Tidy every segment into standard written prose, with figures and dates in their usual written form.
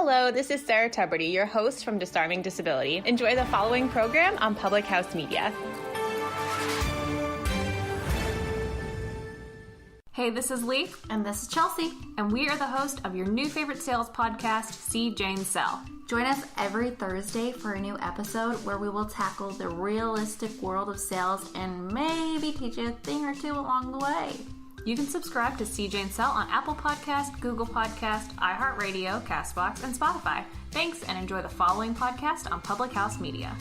Hello, this is Sarah Tuberty, your host from Disarming Disability. Enjoy the following program on Public House Media. Hey, this is Lee. And this is Chelsea. And we are the host of your new favorite sales podcast, See Jane Sell. Join us every Thursday for a new episode where we will tackle the realistic world of sales and maybe teach you a thing or two along the way. You can subscribe to See Jane Sell on Apple Podcast, Google Podcast, iHeartRadio, CastBox, and Spotify. Thanks, and enjoy the following podcast on Public House Media.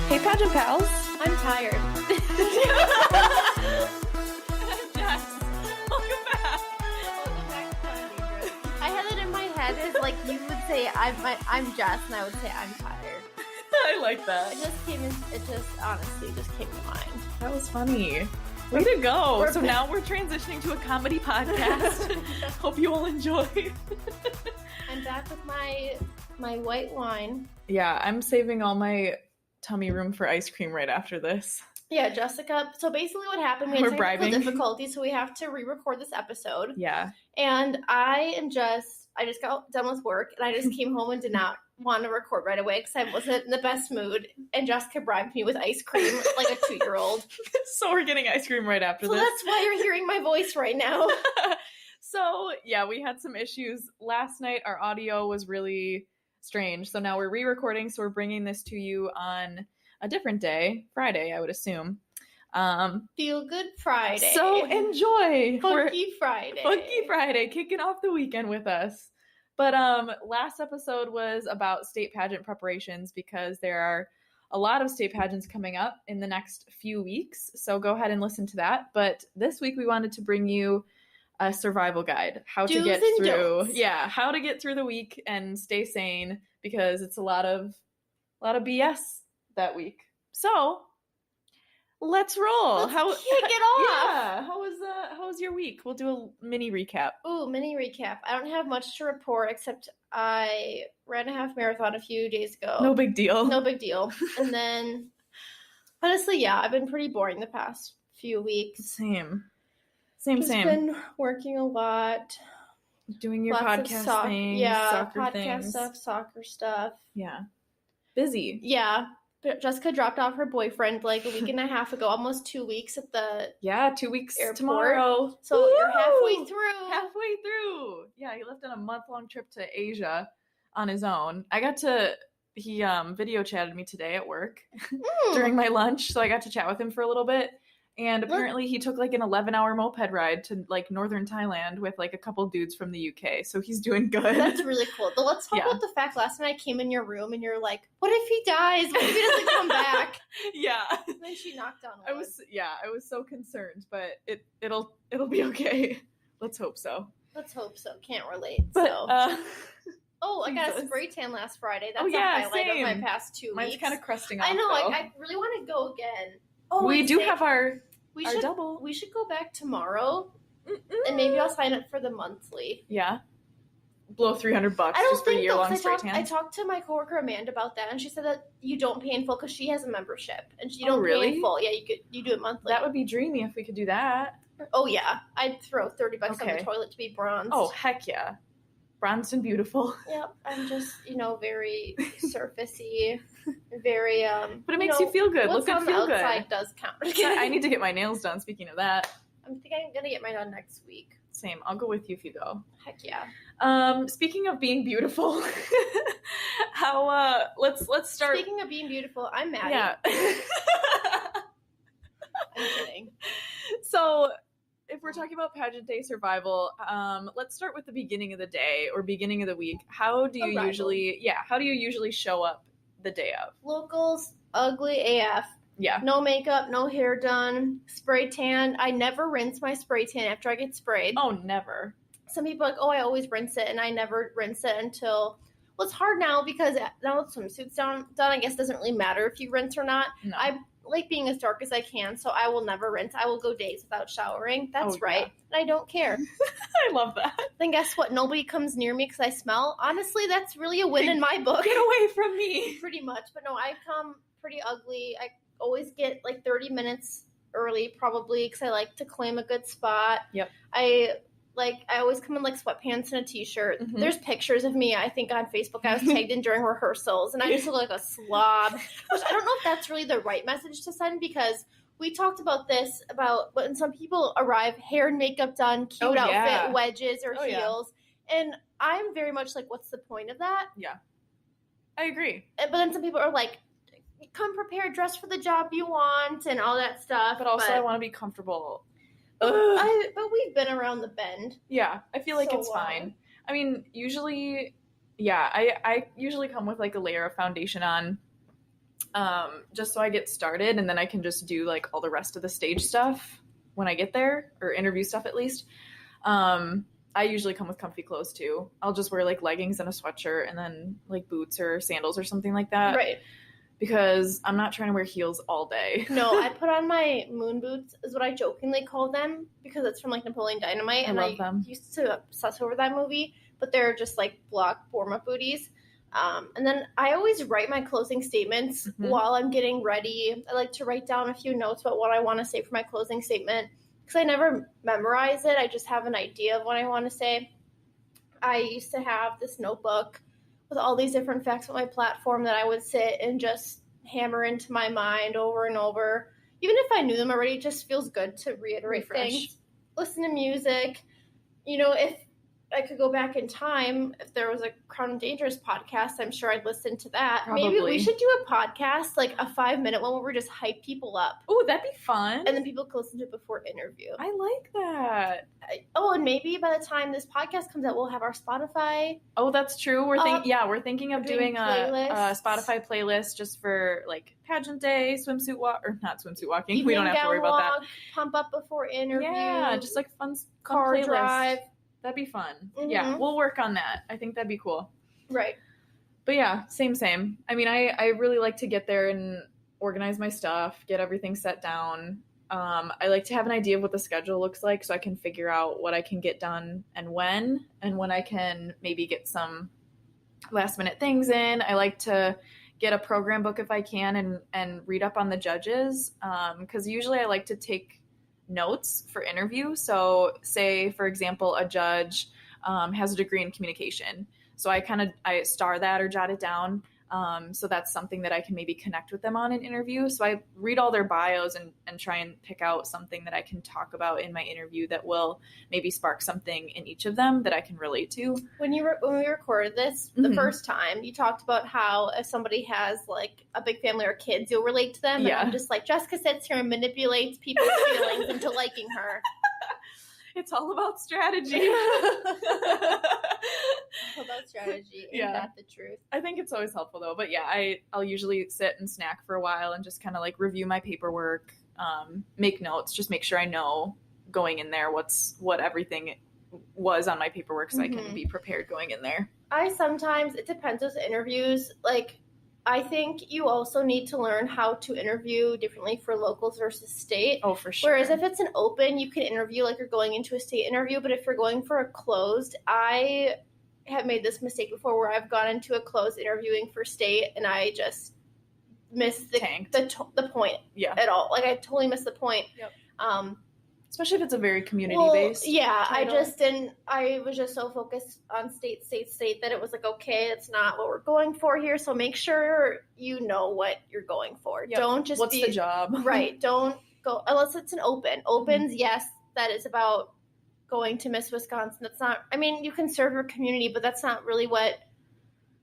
Hey, Pageant Pals. I'm tired. Jess, welcome back. I had it in my head as like you would say I'm Jess, and I would say I'm tired. I like that. It honestly just came to mind. That was funny. Way to go. So now we're transitioning to a comedy podcast. Hope you all enjoy. I'm back with my white wine. Yeah, I'm saving all my tummy room for ice cream right after this. Yeah, Jessica. So basically what happened, we had technical difficulties, so we have to re-record this episode. Yeah. And I just got done with work, and I just came home and did not want to record right away because I wasn't in the best mood. And Jessica bribed me with ice cream like a 2-year-old. So we're getting ice cream right after this. So that's why you're hearing my voice right now. So, yeah, we had some issues. Last night, our audio was really strange. So now we're re-recording, so we're bringing this to you on a different day, Friday, I would assume. Feel Good Friday. So enjoy. Funky Friday, kicking off the weekend with us. But last episode was about state pageant preparations because there are a lot of state pageants coming up in the next few weeks. So go ahead and listen to that. But this week we wanted to bring you a survival guide, how to get through the week and stay sane because it's a lot of BS that week. So let's roll. Let's kick it off. Yeah. How was your week? We'll do a mini recap. Ooh, mini recap. I don't have much to report except I ran a half marathon a few days ago. No big deal. And then honestly, yeah, I've been pretty boring the past few weeks. Same. Just been working a lot. Doing your podcast things, soccer podcast things. stuff, soccer stuff. Yeah. Busy. Yeah. Jessica dropped off her boyfriend like a week and a half ago, almost 2 weeks at the 2 weeks airport. Tomorrow. So Woo! You're halfway through. Yeah, he left on a month-long trip to Asia on his own. He video chatted me today at work during my lunch, so I got to chat with him for a little bit. And apparently he took like an 11-hour moped ride to like northern Thailand with like a couple dudes from the UK. So he's doing good. That's really cool. But let's talk about the fact last night I came in your room and you're like, what if he dies? What if he doesn't come back? Yeah. And then she knocked on wood. I was so concerned, but it'll be okay. Let's hope so. Can't relate. But, I got a spray tan last Friday. That's a highlight of my past 2 weeks. Mine's kind of crusting off. I know. Though. I really want to go again. We do have our double. We should go back tomorrow, and maybe I'll sign up for the monthly. Yeah. Blow $300 just for a year-long spray tan. I talked to my coworker Amanda about that, and she said that you don't pay in full because she has a membership, and you don't pay in full. Yeah, you do it monthly. That would be dreamy if we could do that. Oh yeah, I'd throw $30 on the toilet to be bronzed. Oh heck yeah, bronzed and beautiful. Yep, I'm just very surfacey, very But it makes you feel good. Look and feel good. What's on the outside does count. I need to get my nails done. Speaking of that, I'm gonna get mine done next week. Same. I'll go with you if you go. Heck yeah. Speaking of being beautiful, let's start. Speaking of being beautiful, I'm Maddie. Yeah. I'm kidding. So, if we're talking about pageant day survival, let's start with the beginning of the day or beginning of the week. How do you usually show up the day of? Locals, ugly AF. Yeah. No makeup, no hair done, spray tan. I never rinse my spray tan after I get sprayed. Oh, never. Some people are like, I always rinse it, and I never rinse it until... Well, it's hard now because now that swimsuit's done, I guess it doesn't really matter if you rinse or not. No. like being as dark as I can, so I will never rinse. I will go days without showering. That's right. And I don't care. I love that. Then guess what? Nobody comes near me because I smell. Honestly, that's really a win in my book. Get away from me. Pretty much. But no, I come pretty ugly. I always get like 30 minutes early probably because I like to claim a good spot. Yep. I always come in like sweatpants and a t-shirt. Mm-hmm. There's pictures of me, I think, on Facebook. I was tagged in during rehearsals, and I just look like a slob. Which I don't know if that's really the right message to send, because we talked about this, about when some people arrive, hair and makeup done, cute outfit, wedges or heels. And I'm very much like, what's the point of that? Yeah. I agree. But then some people are like, come prepared, dress for the job you want, and all that stuff. But also I want to be comfortable. But we've been around the bend. Yeah, I feel like it's fine. I mean, usually, I usually come with like a layer of foundation on, just so I get started, and then I can just do like all the rest of the stage stuff when I get there, or interview stuff at least. I usually come with comfy clothes too. I'll just wear like leggings and a sweatshirt, and then like boots or sandals or something like that. Right. Because I'm not trying to wear heels all day. No, I put on my moon boots, is what I jokingly call them, because it's from like Napoleon Dynamite. And I used to obsess over that movie, but they're just like block warm-up booties. And then I always write my closing statements while I'm getting ready. I like to write down a few notes about what I want to say for my closing statement, because I never memorize it. I just have an idea of what I want to say. I used to have this notebook with all these different facts about my platform that I would sit and just hammer into my mind over and over. Even if I knew them already, it just feels good to reiterate things. Listen to music. You know, if I could go back in time, if there was a Crown and Dangerous podcast, I'm sure I'd listen to that. Probably. Maybe we should do a podcast, like a 5-minute one where we just hype people up. Oh, that'd be fun. And then people can listen to it before interview. I like that. And maybe by the time this podcast comes out, we'll have our Spotify. Oh, that's true. We're thinking of doing a Spotify playlist just for like pageant day, swimsuit walk, or not swimsuit walking. Evening we don't have to worry about that. Pump up before interview. Yeah, just like fun car playlist. drive. That'd be fun. Mm-hmm. Yeah, we'll work on that. I think that'd be cool. Right. But yeah, same. I mean, I really like to get there and organize my stuff, get everything set down. I like to have an idea of what the schedule looks like so I can figure out what I can get done and when I can maybe get some last minute things in. I like to get a program book if I can and read up on the judges, because usually I like to take notes for interview. So say, for example, a judge has a degree in communication. So I star that or jot it down. So that's something that I can maybe connect with them on an interview. So I read all their bios and try and pick out something that I can talk about in my interview that will maybe spark something in each of them that I can relate to. When we recorded this the first time, you talked about how if somebody has like a big family or kids, you'll relate to them. Yeah. And I'm just like, Jessica sits here and manipulates people's feelings into liking her. It's all about strategy. All about strategy. Ain't that the truth? I think it's always helpful though. But yeah, I'll usually sit and snack for a while and just kind of like review my paperwork, make notes, just make sure I know going in there what everything was on my paperwork so I can be prepared going in there. It depends with interviews. Like, I think you also need to learn how to interview differently for locals versus state. Oh, for sure. Whereas if it's an open, you can interview like you're going into a state interview. But if you're going for a closed, I have made this mistake before where I've gone into a closed interviewing for state and I just missed the point at all. Like I totally missed the point. Yep. Especially if it's a very community-based title. I was just so focused on state that it was like, okay, that's not what we're going for here. So make sure you know what you're going for. Yep. Don't just What's the job? Right. Don't go, unless it's an open. Opens, yes, that is about going to Miss Wisconsin. That's not, I mean, you can serve your community, but that's not really what.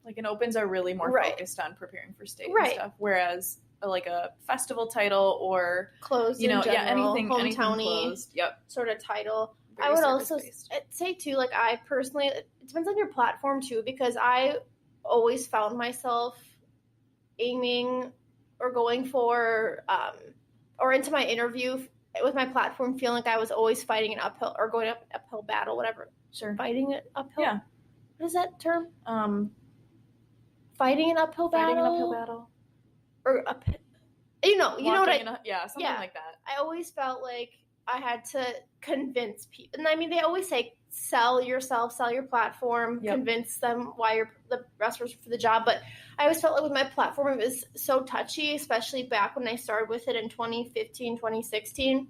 Like an opens are really more focused on preparing for state and stuff. Whereas like a festival title or closed, anything hometown-y sort of title. Very I would also based. say too, like I personally, it depends on your platform too, because I always found myself aiming or going for or into my interview with my platform feeling like I was always fighting an uphill or going up uphill battle, whatever. Sure. Fighting it uphill. Yeah. What is that term? Fighting an uphill battle. Fighting an uphill battle. Or You know what something like that. I always felt like I had to convince people. And I mean, they always say, sell yourself, sell your platform, convince them why you're the best person for the job. But I always felt like with my platform, it was so touchy, especially back when I started with it in 2015, 2016.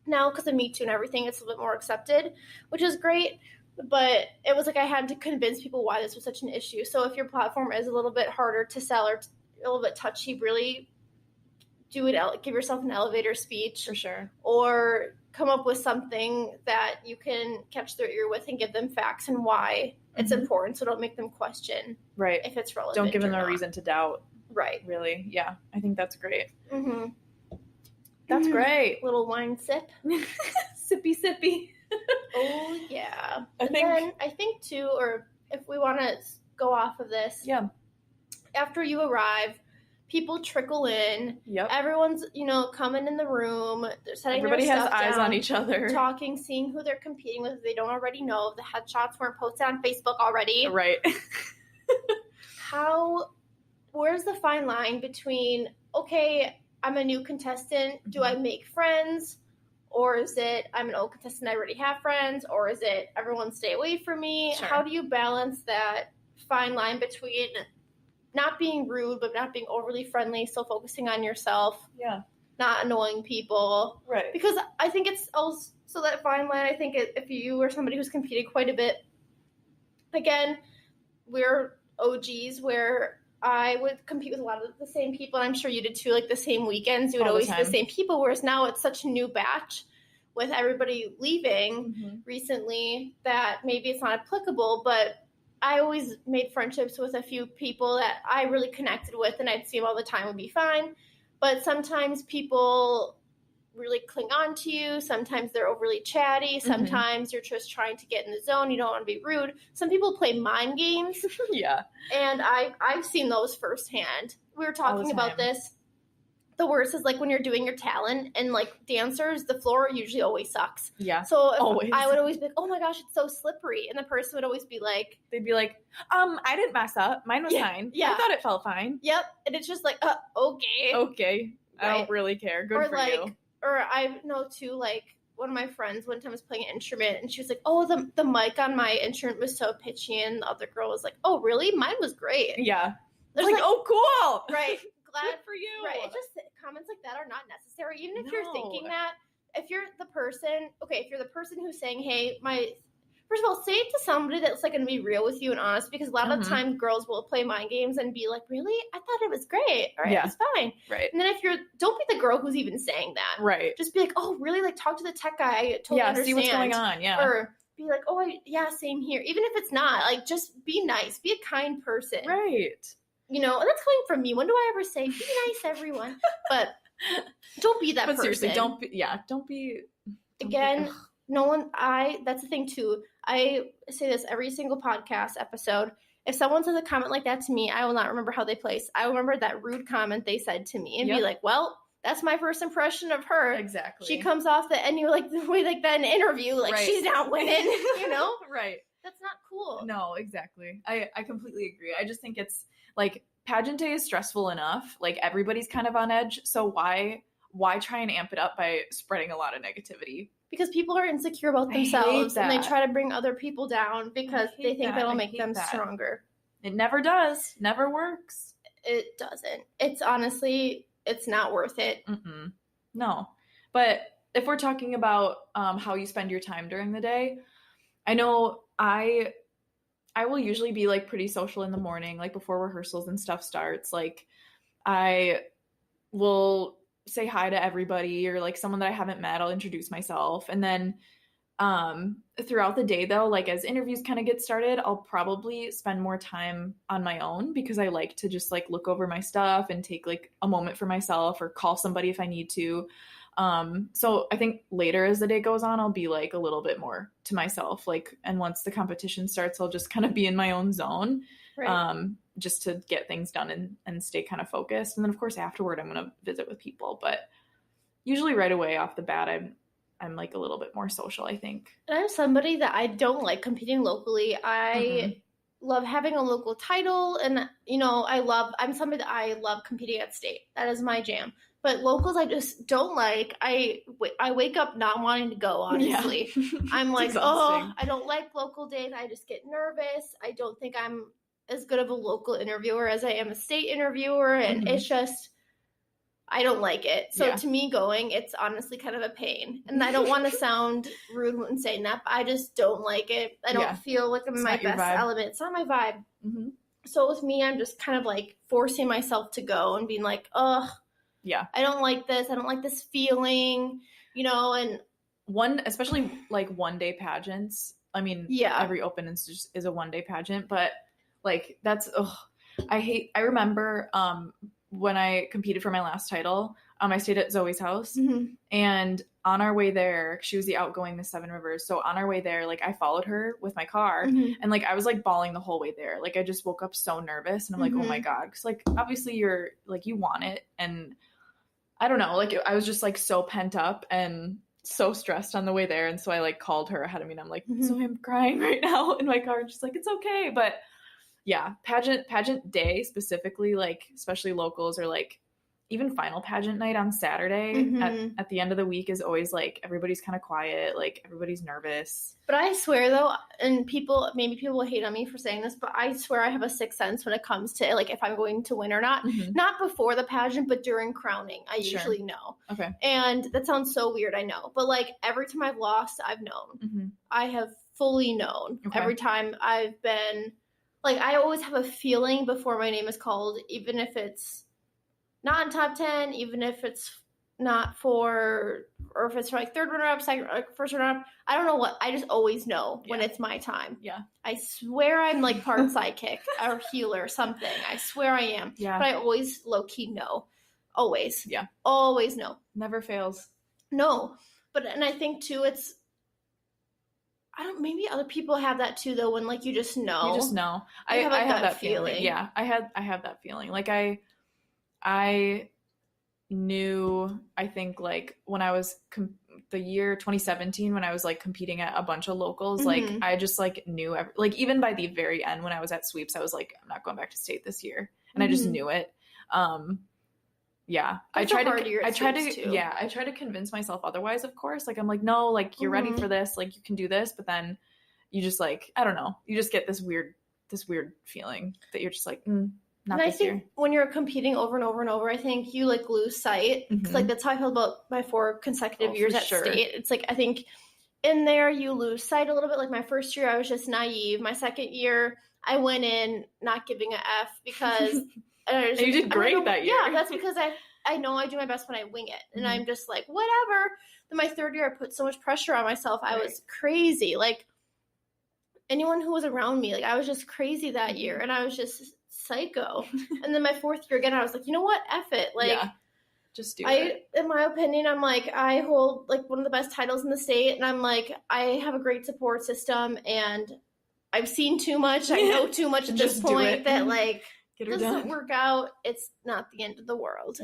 Now, because of Me Too and everything, it's a little bit more accepted, which is great. But it was like I had to convince people why this was such an issue. So if your platform is a little bit harder to sell or a little bit touchy, really do it. Give yourself an elevator speech. For sure. Or come up with something that you can catch their ear with and give them facts and why it's important. So don't make them question if it's relevant. Don't give them a reason to doubt. Right. Really. Yeah. I think that's great. Mm-hmm. That's great. Little wine sip. Sippy. Oh, yeah. I think too, or if we want to go off of this. Yeah. After you arrive, people trickle in. Yep. Everyone's, coming in the room. They're setting Everybody their has stuff eyes down, on each other. talking, seeing who they're competing with if they don't already know. The headshots weren't posted on Facebook already. Right. Where's the fine line between, okay, I'm a new contestant. Do I make friends? Or is it, I'm an old contestant, I already have friends? Or is it, everyone stay away from me? Sure. How do you balance that fine line between not being rude, but not being overly friendly, still focusing on yourself? Yeah. Not annoying people. Right. Because I think it's also that fine line, I think if you are somebody who's competed quite a bit, again, we're OGs where I would compete with a lot of the same people, and I'm sure you did too, like the same weekends. You would always see the same people, whereas now it's such a new batch with everybody leaving recently that maybe it's not applicable, but I always made friendships with a few people that I really connected with, and I'd see them all the time, would be fine. But sometimes people really cling on to you. Sometimes they're overly chatty. Sometimes you're just trying to get in the zone. You don't want to be rude. Some people play mind games. Yeah. And I've seen those firsthand. We were talking about this. The worst is like when you're doing your talent and like dancers, the floor usually always sucks. Yeah. So I would always be like, oh my gosh, it's so slippery. And the person would always be like, they'd be like, I didn't mess up. Mine was fine. Yeah. I thought it felt fine. Yep. And it's just like, okay. Okay. Right. I don't really care. Good for you. Or I know too, like one of my friends one time was playing an instrument and she was like, oh, the mic on my instrument was so pitchy. And the other girl was like, oh, really? Mine was great. Yeah. There's like, oh, cool. Right. Glad good for you. Right. It's just comments like that are not necessary. Even if you're thinking that, if you're the person who's saying, hey, first of all, say it to somebody that's like going to be real with you and honest, because a lot of times girls will play mind games and be like, really? I thought it was great. All right, it's fine. Right. And then don't be the girl who's even saying that. Right. Just be like, oh, really? Like talk to the tech guy. I totally understand. See what's going on. Yeah. Or be like, oh, same here. Even if it's not, like, just be nice. Be a kind person. Right. And that's coming from me. When do I ever say, be nice, everyone? But don't be that person. But seriously, don't be. Again, that's the thing too. I say this every single podcast episode. If someone says a comment like that to me, I will not remember how they place. I will remember that rude comment they said to me and be like, well, that's my first impression of her. Exactly. She comes off the way like that in an interview, like she's not winning, Right. That's not cool. No, exactly. I completely agree. I just think it's like pageant day is stressful enough. Like everybody's kind of on edge. So why try and amp it up by spreading a lot of negativity? Because people are insecure about themselves and they try to bring other people down because they think that'll make them stronger. It never does. Never works. It doesn't. It's honestly, it's not worth it. No. But if we're talking about how you spend your time during the day, I know I will usually be like pretty social in the morning, like before rehearsals and stuff starts. Like I will say hi to everybody, or like someone that I haven't met, I'll introduce myself. And then throughout the day though, like as interviews kind of get started, I'll probably spend more time on my own because I like to just like look over my stuff and take like a moment for myself or call somebody if I need to. So I think later as the day goes on, I'll be like a little bit more to myself, like, and once the competition starts, I'll just kind of be in my own zone. Right. Just to get things done and stay kind of focused. And then of course afterward I'm going to visit with people, but usually right away off the bat, I'm like a little bit more social, I think. And I'm somebody that I don't like competing locally. I love having a local title, and I'm somebody that I love competing at state. That is my jam. But locals, I just don't like. I wake up not wanting to go, honestly. Yeah. I'm like, exhausting. I don't like local days. I just get nervous. I don't think I'm as good of a local interviewer as I am a state interviewer, and it's just, I don't like it. So to me, it's honestly kind of a pain. And I don't want to sound rude when saying that, but I just don't like it. I don't feel like I'm in my best element. It's not my vibe. Mm-hmm. So with me, I'm just kind of like forcing myself to go and being like, ugh. Yeah. I don't like this. I don't like this feeling, and especially like one-day pageants. I mean, every open is a one-day pageant, but like that's, I remember when I competed for my last title, I stayed at Zoe's house, and on our way there, she was the outgoing Miss Seven Rivers. So on our way there, like I followed her with my car, and like I was like bawling the whole way there. Like I just woke up so nervous, and I'm like, oh my God, because like obviously you're like, you want it, and I don't know, like I was just like so pent up and so stressed on the way there, and so I like called her ahead of me, and I'm like, so I'm crying right now in my car, and she's like, it's okay, but yeah, pageant day specifically, like especially locals, or like even final pageant night on Saturday at the end of the week is always like everybody's kind of quiet, like everybody's nervous. But I swear though, and maybe people will hate on me for saying this, but I swear I have a sixth sense when it comes to like if I'm going to win or not. Not before the pageant, but during crowning, I usually know. Okay. And that sounds so weird, I know. But like every time I've lost, I've known. I have fully known. Okay. Every time I've been, like I always have a feeling before my name is called, even if it's not in top 10, even if it's not or if it's for like third runner-up, second, like first runner-up, I don't know what, I just always know when it's my time. Yeah. I swear I'm like part sidekick or healer or something. I swear I am. Yeah. But I always low-key know. Always. Yeah. Always know. Never fails. No. And I think too, maybe other people have that too though, when like you just know. You just know. I have that feeling. Yeah. I have that feeling. Like I knew, I think like when I was the year 2017, when I was like competing at a bunch of locals, like I just like knew, like even by the very end when I was at sweeps, I was like, I'm not going back to state this year. And I just knew it. Yeah. I tried to convince myself otherwise, of course. Like, I'm like, no, like you're ready for this. Like you can do this. But then you just like, I don't know. You just get this weird feeling that you're just like, not and this I think year. When you're competing over and over and over, I think you like lose sight. Because like that's how I feel about my 4 consecutive years at state. It's like I think in there you lose sight a little bit. Like my first year I was just naive. My second year I went in not giving a F because and you did great that year. Yeah, that's because I know I do my best when I wing it. And I'm just like, whatever. Then my third year I put so much pressure on myself. I was crazy. Like anyone who was around me, like I was just crazy that year. And I was just psycho. And then my fourth year again, I was like, you know what? F it. Like, just do it. In my opinion, I'm like, I hold like one of the best titles in the state. And I'm like, I have a great support system and I've seen too much. I know too much at this point that like, doesn't work out. It's not the end of the world.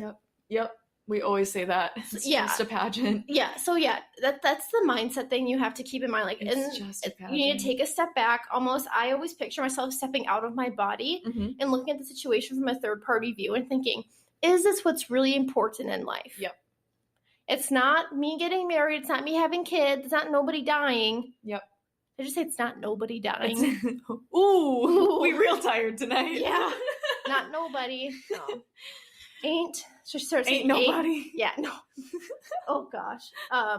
Yep. We always say that. It's just a pageant. Yeah. So yeah, that's the mindset thing you have to keep in mind. Like, it's just a pageant. You need to take a step back. Almost, I always picture myself stepping out of my body and looking at the situation from a third party view and thinking, is this what's really important in life? Yep. It's not me getting married. It's not me having kids. It's not nobody dying. Yep. I just say it's not nobody dying. Ooh, we real tired tonight. Yeah. Not nobody. No. Ain't. So she starts saying nobody. Yeah, no. Oh gosh. I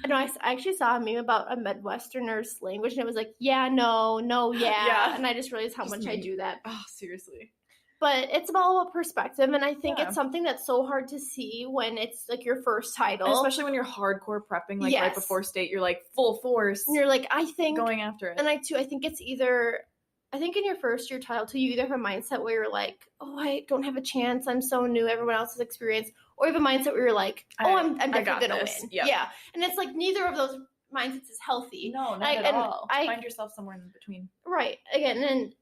know I actually saw a meme about a Midwesterner's language, and it was like, yeah, no, yeah. And I just realized how much I do that. Oh, seriously. But it's all about perspective, and I think it's something that's so hard to see when it's like your first title. And especially when you're hardcore prepping, like right before state, you're like full force. And you're like, I think going after it. And I think it's either, I think in your first year title too, you either have a mindset where you're like, oh, I don't have a chance, I'm so new, everyone else has experience, or you have a mindset where you're like, oh, I'm definitely gonna win. Yep. Yeah. And it's like neither of those mindsets is healthy. No, not at all. Find yourself somewhere in between. Right. Again, and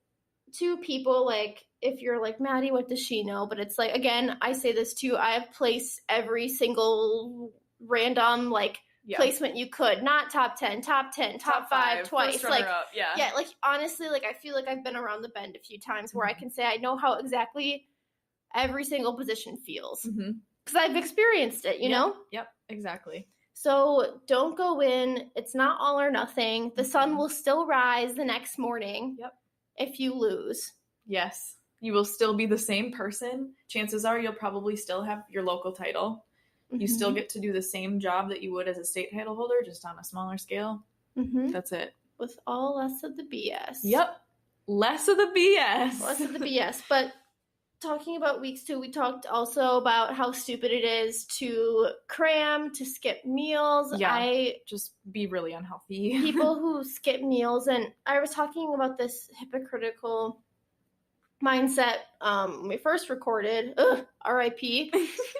to people, like, if you're like, Maddie, what does she know? But it's like, again, I say this too, I have placed every single random, like, placement you could. Not top 10, top 10, top 5 twice. Like, up. Yeah, like, honestly, like, I feel like I've been around the bend a few times where I can say I know how exactly every single position feels. Because I've experienced it, you know? Yep, exactly. So don't go in. It's not all or nothing. The sun will still rise the next morning if you lose. Yes. You will still be the same person. Chances are you'll probably still have your local title. You still get to do the same job that you would as a state title holder, just on a smaller scale. That's it. With all less of the BS. Yep. Less of the BS. Less of the BS. But talking about weeks 2, we talked also about how stupid it is to cram, to skip meals. Yeah. Just be really unhealthy. People who skip meals. And I was talking about this hypocritical mindset when we first recorded. R.I.P.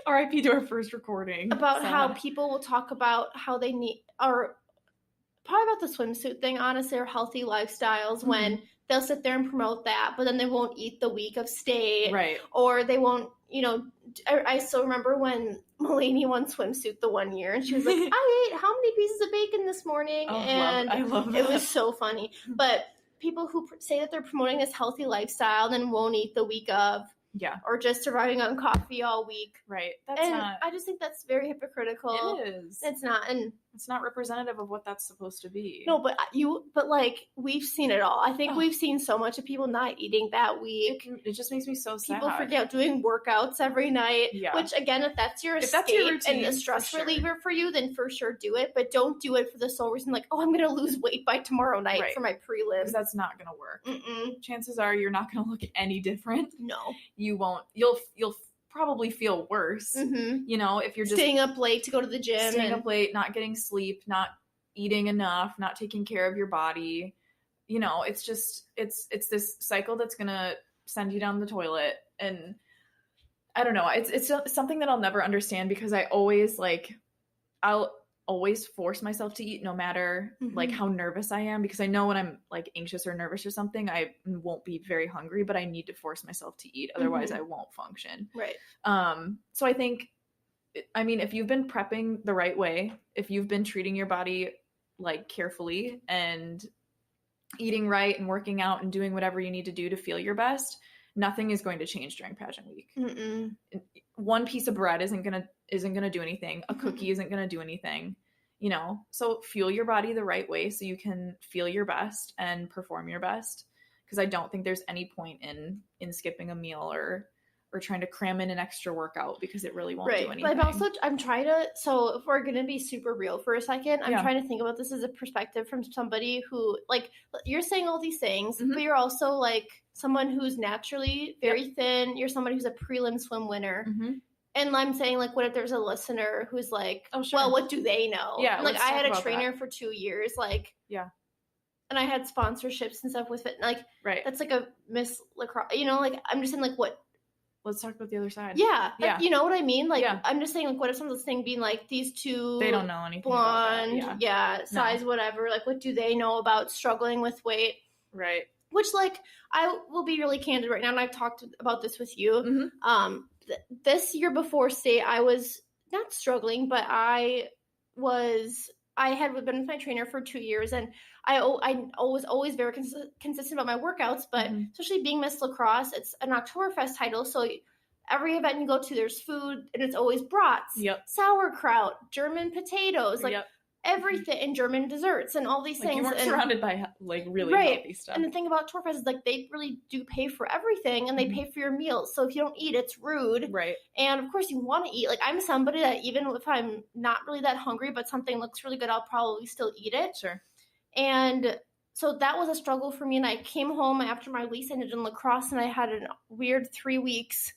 R.I.P. to our first recording. About how people will talk about how they need, or probably about the swimsuit thing, honestly, or healthy lifestyles when they'll sit there and promote that, but then they won't eat the week of state. Right. Or they won't, I still remember when Mulaney won swimsuit the one year, and she was like, I ate how many pieces of bacon this morning? And I love that. It was so funny. But people who say that they're promoting this healthy lifestyle then won't eat the week of. Yeah. Or just surviving on coffee all week. Right. I just think that's very hypocritical. It is. It's not. And it's not representative of what that's supposed to be. No, but like, we've seen it all. I think we've seen so much of people not eating that week. It just makes me so sad. People forget doing workouts every night. Yeah. Which, again, if that's your routine and a stress reliever for you, then for sure do it. But don't do it for the sole reason, like, oh, I'm going to lose weight by tomorrow night for my prelims. Because that's not going to work. Chances are you're not going to look any different. No. You won't. You'll probably feel worse. If you're just staying up late to go to the gym. Staying up late, not getting sleep, not eating enough, not taking care of your body. It's just, it's this cycle that's going to send you down the toilet. And I don't know. It's something that I'll never understand because I'll always force myself to eat no matter like how nervous I am, because I know when I'm like anxious or nervous or something, I won't be very hungry, but I need to force myself to eat. Otherwise I won't function. Right. So I think, if you've been prepping the right way, if you've been treating your body like carefully and eating right and working out and doing whatever you need to do to feel your best, nothing is going to change during pageant week. One piece of bread isn't gonna do anything. A cookie isn't gonna do anything. So fuel your body the right way so you can feel your best and perform your best. Because I don't think there's any point in skipping a meal or trying to cram in an extra workout because it really won't do anything. But I'm trying to, so if we're going to be super real for a second, I'm trying to think about this as a perspective from somebody who, like, you're saying all these things, but you're also like someone who's naturally very thin. You're somebody who's a prelim swim winner. And I'm saying, like, what if there's a listener who's like, oh, sure. Well, what do they know? Yeah. Like, I had a trainer for 2 years, like, and I had sponsorships and stuff with it. Like, that's like a Miss Lacrosse, like, I'm just saying, like, what? Let's talk about the other side. Yeah. Like, you know what I mean? Like, I'm just saying, like, what if someone's saying being like, these two, they don't know anything blonde, about that. size, whatever. Like, what do they know about struggling with weight? Right. Which, like, I will be really candid right now, and I've talked about this with you. This year before state, I was not struggling, but I had been with my trainer for 2 years, and I was always very consistent about my workouts, but especially being Miss Lacrosse, it's an Oktoberfest title, so every event you go to, there's food, and it's always brats, sauerkraut, German potatoes, like everything, and German desserts, and all these things. You weren't surrounded by, like, really healthy stuff. And the thing about Oktoberfest is, like, they really do pay for everything, and they pay for your meals, so if you don't eat, it's rude. Right. And, of course, you want to eat. Like, I'm somebody that even if I'm not really that hungry, but something looks really good, I'll probably still eat it. Sure. And so that was a struggle for me, and I came home after my lease ended in lacrosse, and I had a weird 3 weeks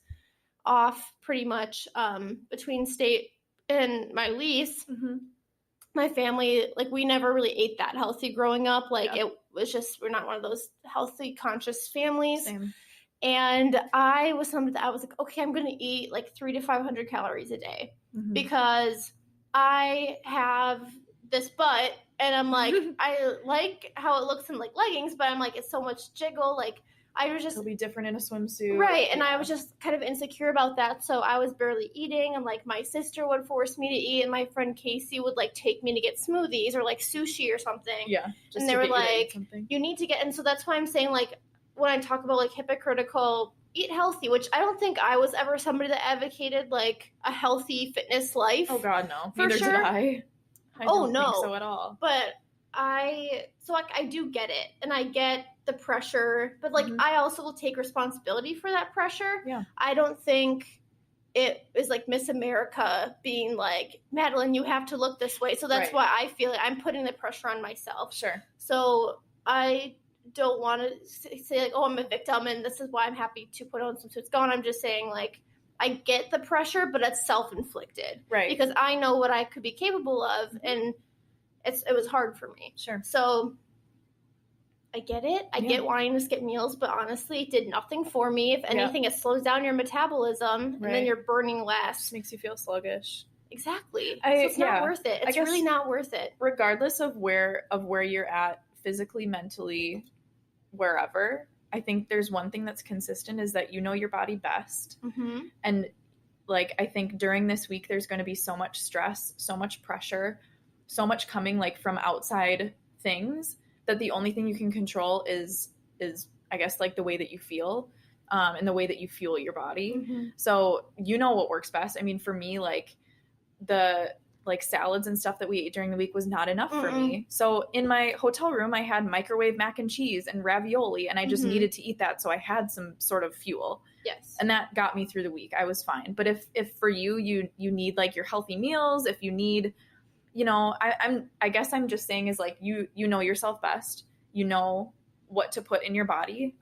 off, pretty much, between state and my lease. My family, like, we never really ate that healthy growing up. Like, it was just, we're not one of those healthy, conscious families. Same. And I was somebody that I was like, okay, I'm going to eat like 300 to 500 calories a day because I have this butt, and I'm like, I like how it looks in, like, leggings, but I'm like, it's so much jiggle. Like, it'll be different in a swimsuit. Right, and I was just kind of insecure about that, so I was barely eating, and, like, my sister would force me to eat, and my friend Casey would, like, take me to get smoothies or, like, sushi or something. Yeah. And they were like, you need to get, and so that's why I'm saying, like, when I talk about, like, hypocritical, eat healthy, which I don't think I was ever somebody that advocated, like, a healthy fitness life. Oh, God, no. For Neither sure. did I. I don't think so at all. But I do get it, and I get the pressure, but, like, I also will take responsibility for that pressure. Yeah. I don't think it is, like, Miss America being like, Madeline, you have to look this way. So that's why I feel like I'm putting the pressure on myself. Sure. So I don't want to say, like, oh, I'm a victim, and this is why I'm happy to put on some suits going. I'm just saying, like, I get the pressure, but it's self-inflicted. Right. Because I know what I could be capable of, and it was hard for me. Sure. So I get it. I get wanting to skip meals, but honestly, it did nothing for me. If anything, it slows down your metabolism, and then you're burning less. It makes you feel sluggish. Exactly. So it's not worth it. It's really not worth it. Regardless of where you're at physically, mentally, wherever, I think there's one thing that's consistent is that you know your body best. Mm-hmm. And, like, I think during this week, there's going to be so much stress, so much pressure, so much coming, like, from outside things that the only thing you can control is I guess, like, the way that you feel, and the way that you fuel your body. Mm-hmm. So you know what works best. I mean, for me, like, the, like, salads and stuff that we ate during the week was not enough for me. So in my hotel room, I had microwave mac and cheese and ravioli, and I just needed to eat that. So I had some sort of fuel. Yes. And that got me through the week. I was fine. But if for you need, like, your healthy meals, if you need, you know, I guess I'm just saying is, like, you know yourself best. You know what to put in your body.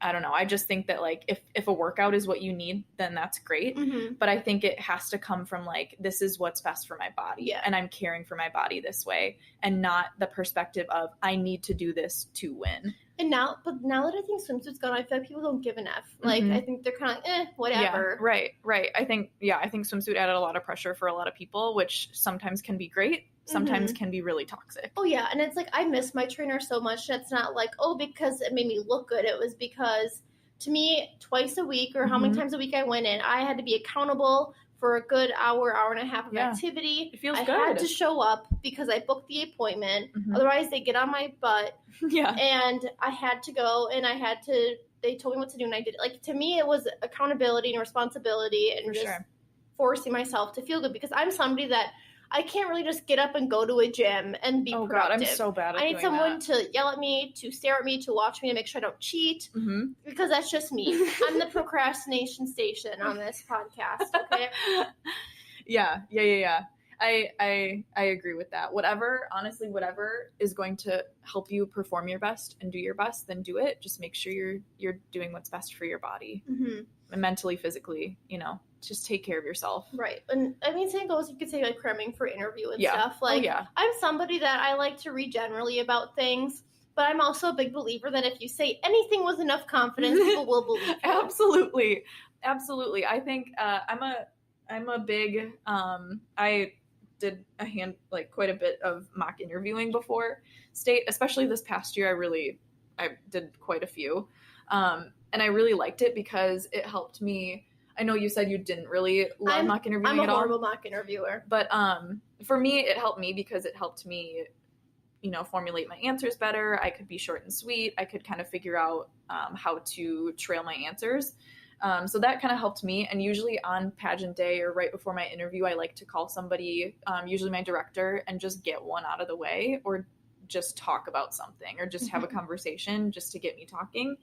I don't know. I just think that, like, if a workout is what you need, then that's great. Mm-hmm. But I think it has to come from, like, this is what's best for my body. Yeah. And I'm caring for my body this way, and not the perspective of I need to do this to win. And now that I think swimsuit's gone, I feel like people don't give an F. Like, I think they're kind of like, whatever. Yeah, right. I think swimsuit added a lot of pressure for a lot of people, which sometimes can be great, sometimes can be really toxic. Oh, yeah. And it's like, I miss my trainer so much. It's not like, oh, because it made me look good. It was because, to me, twice a week, or how many times a week I went in, I had to be accountable for a good hour and a half of activity. It feels good. I had to show up because I booked the appointment. Otherwise, they get on my butt. Yeah. And I had to go, and they told me what to do, and I did it. Like, to me, it was accountability and responsibility, and forcing myself to feel good, because I'm somebody that I can't really just get up and go to a gym and be productive. God, I'm so bad at I need someone to yell at me, to stare at me, to watch me, to make sure I don't cheat, because that's just me. I'm the procrastination station on this podcast, okay? Yeah. I agree with that. Whatever is going to help you perform your best and do your best, then do it. Just make sure you're doing what's best for your body, and mentally, physically, you know. Just take care of yourself. Right. And I mean, same goes, you could say, like, cramming for interview and stuff. Like, I'm somebody that I like to read generally about things, but I'm also a big believer that if you say anything with enough confidence, people will believe you. Absolutely. I think I'm a big I did quite a bit of mock interviewing before state, especially this past year. I did quite a few. And I really liked it because it helped me. I know you said you didn't really love mock interviewing at all. I'm a horrible mock interviewer. But for me, it helped me because it helped me, you know, formulate my answers better. I could be short and sweet. I could kind of figure out how to trail my answers. So that kind of helped me. And usually on pageant day or right before my interview, I like to call somebody, usually my director, and just get one out of the way, or just talk about something, or just have a conversation just to get me talking.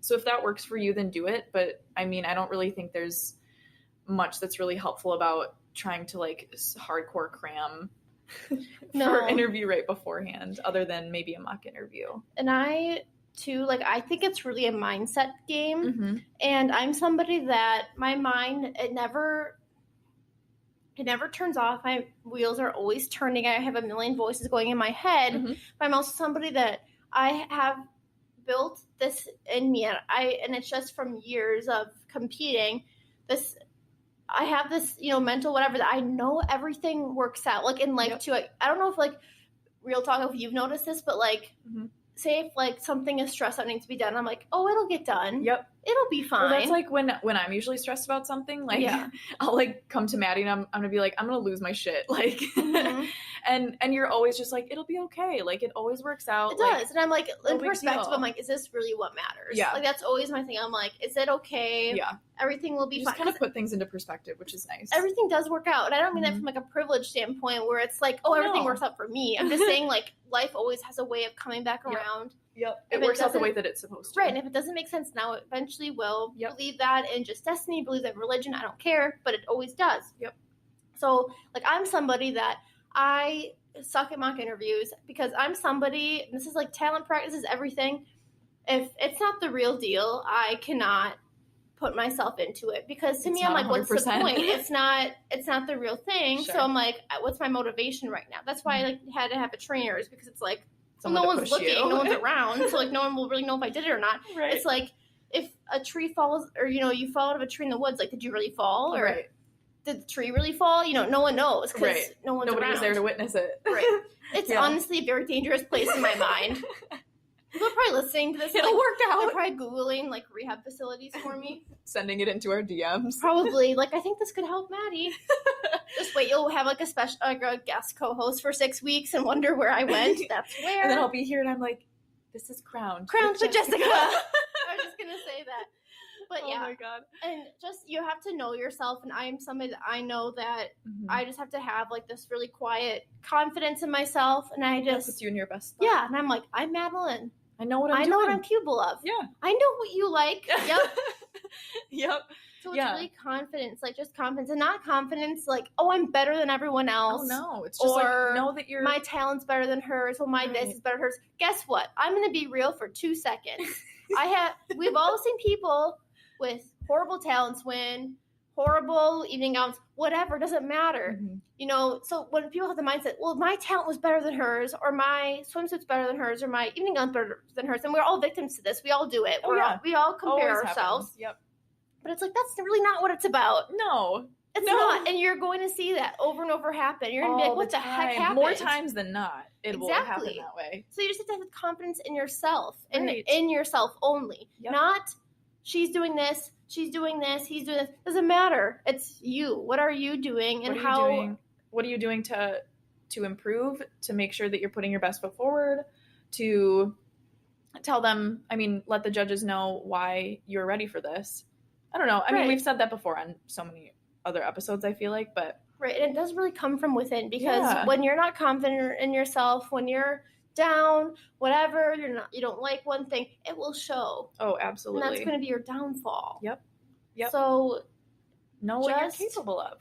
So if that works for you, then do it. But I mean, I don't really think there's much that's really helpful about trying to, like, hardcore cram for interview right beforehand, other than maybe a mock interview. And I think it's really a mindset game. And I'm somebody that my mind, it never turns off. My wheels are always turning. I have a million voices going in my head. But I'm also somebody that I have built this in me, and it's just from years of competing. I have this, you know, mental whatever, that I know everything works out. Like, in life too. I don't know if, like, real talk, if you've noticed this, but, like, say if like something is stressed that needs to be done, I'm like, oh, it'll get done. Yep. It'll be fine. Well, that's like when I'm usually stressed about something, like I'll like come to Maddie and I'm gonna be like, I'm gonna lose my shit. Like, and you're always just like, it'll be okay. Like it always works out. It does. And I'm like, in perspective, deal. I'm like, is this really what matters? Yeah. Like that's always my thing. I'm like, is it okay? Yeah. Everything will be you fine. Just kind of put things into perspective, which is nice. Everything does work out. And I don't mean that from like a privileged standpoint where it's like, oh, everything works out for me. I'm just saying like life always has a way of coming back around. Yep. It works out the way that it's supposed to. Right. And if it doesn't make sense now, it eventually will. Believe that in just destiny, believe that in religion. I don't care, but it always does. Yep. So like I'm somebody that I suck at mock interviews because I'm somebody, and this is like talent practice is everything. If it's not the real deal, I cannot put myself into it because to me, I'm like, 100%. What's the point? It's not the real thing. Sure. So I'm like, what's my motivation right now? That's why I like had to have a trainer is because it's like, no one's looking, no one's around, so like no one will really know if I did it or not. Right. It's like if a tree falls, or you fall out of a tree in the woods, like did you really fall, or did the tree really fall? No one knows because nobody was there to witness it. Right. It's honestly a very dangerous place in my mind. People are probably listening to this. It'll work out. They're probably Googling like rehab facilities for me. Sending it into our DMs. Probably. Like, I think this could help Maddie. Just wait, you'll have like a special, like a guest co-host for 6 weeks and wonder where I went. That's where. And then I'll be here and I'm like, this is Crowned with Jessica. I was just going to say that. But oh my God. And just, you have to know yourself. And I am somebody that I know that I just have to have like this really quiet confidence in myself. And I just. That puts you in your best spot. Yeah. And I'm like, I'm Madeline. I know what I'm doing. I know what I'm capable of. Yeah. I know what you like. Yep. Yep. So it's really confidence, like just confidence, and not confidence like, oh, I'm better than everyone else. Oh no, it's just like know that you're my talent's better than hers. Well, my this is better than hers. Guess what? I'm going to be real for 2 seconds. We've all seen people with horrible talents win, horrible evening gowns, whatever, doesn't matter. So when people have the mindset, well, my talent was better than hers, or my swimsuit's better than hers, or my evening gown's better than hers, and we're all victims to this. We all do it. We all compare ourselves. Yep. But it's like, that's really not what it's about. No. It's not. And you're going to see that over and over happen. You're going to be like, what the heck happened? More times than not, it will happen that way. So you just have to have confidence in yourself, and in yourself only. Not, she's doing this, she's doing this, he's doing this. Doesn't matter. It's you. What are you doing? And what are you doing to improve, to make sure that you're putting your best foot forward, to tell them, let the judges know why you're ready for this. I don't know. I mean, we've said that before on so many other episodes, I feel like, but. Right. And it does really come from within, because when you're not confident in yourself, when you're down, whatever, you don't like one thing, it will show. Oh, absolutely. And that's going to be your downfall. Yep. So know what you're capable of.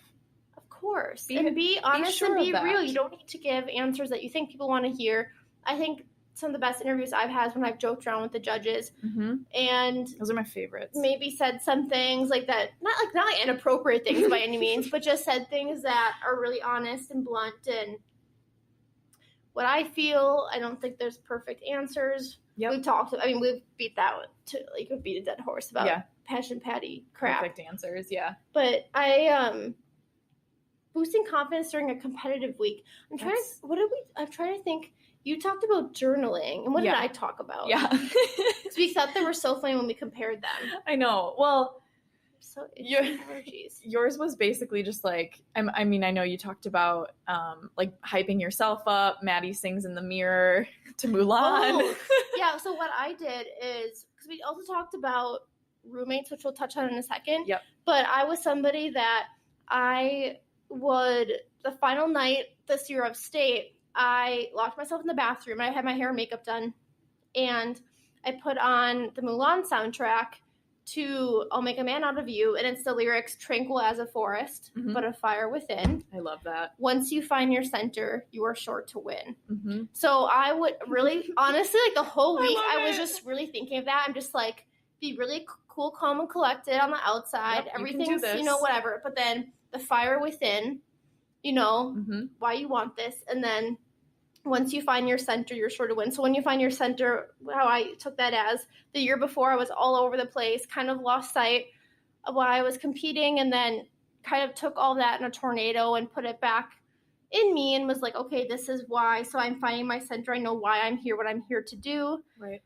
Of course. Be honest and be real. You don't need to give answers that you think people want to hear. I think some of the best interviews I've had is when I've joked around with the judges, and those are my favorites. Maybe said some things like that, not like inappropriate things by any means, but just said things that are really honest and blunt. And what I feel, I don't think there's perfect answers. Yep. We've beat that one to like we beat a dead horse about Passion Patty crap. Perfect answers, But boosting confidence during a competitive week. I'm trying to think. You talked about journaling, and what did I talk about? Yeah. Because we thought they were so funny when we compared them. I know. Well, so yours was basically just like, I know you talked about like hyping yourself up. Maddie sings in the mirror to Mulan. Oh, yeah. So what I did is, because we also talked about roommates, which we'll touch on in a second. Yep. But I was somebody that the final night this year of state, I locked myself in the bathroom. I had my hair and makeup done, and I put on the Mulan soundtrack to I'll Make a Man Out of You, and it's the lyrics, tranquil as a forest, but a fire within. I love that. Once you find your center, you are sure to win. So I would really, honestly, like the whole week, I was just really thinking of that. I'm just like, be really cool, calm, and collected on the outside. Everything's, whatever. But then the fire within, why you want this. And then once you find your center, you're sure to win. So when you find your center, how I took that as the year before, I was all over the place, kind of lost sight of why I was competing, and then kind of took all that in a tornado and put it back in me and was like, okay, this is why. So I'm finding my center. I know why I'm here, what I'm here to do. Right.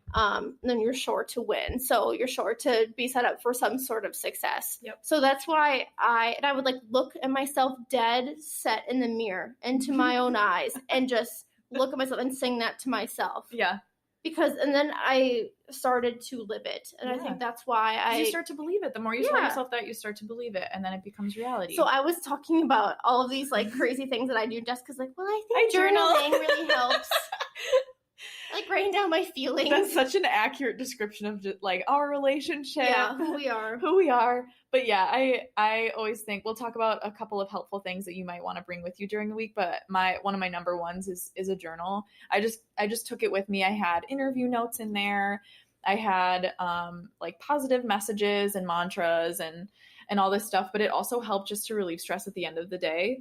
Then you're sure to win. So you're sure to be set up for some sort of success. Yep. So that's why I would like look at myself dead set in the mirror into my own eyes and just look at myself and sing that to myself. Yeah. And then I started to live it. And I think that's why you start to believe it. The more you tell yourself that, you start to believe it, and then it becomes reality. So I was talking about all of these like crazy things that I do. Jessica's like, well, I think journaling really helps. Like writing down my feelings. That's such an accurate description of just, like, our relationship. Yeah, who we are. But yeah, I always think we'll talk about a couple of helpful things that you might want to bring with you during the week. But one of my number ones is a journal. I just took it with me. I had interview notes in there. I had like positive messages and mantras and all this stuff. But it also helped just to relieve stress at the end of the day.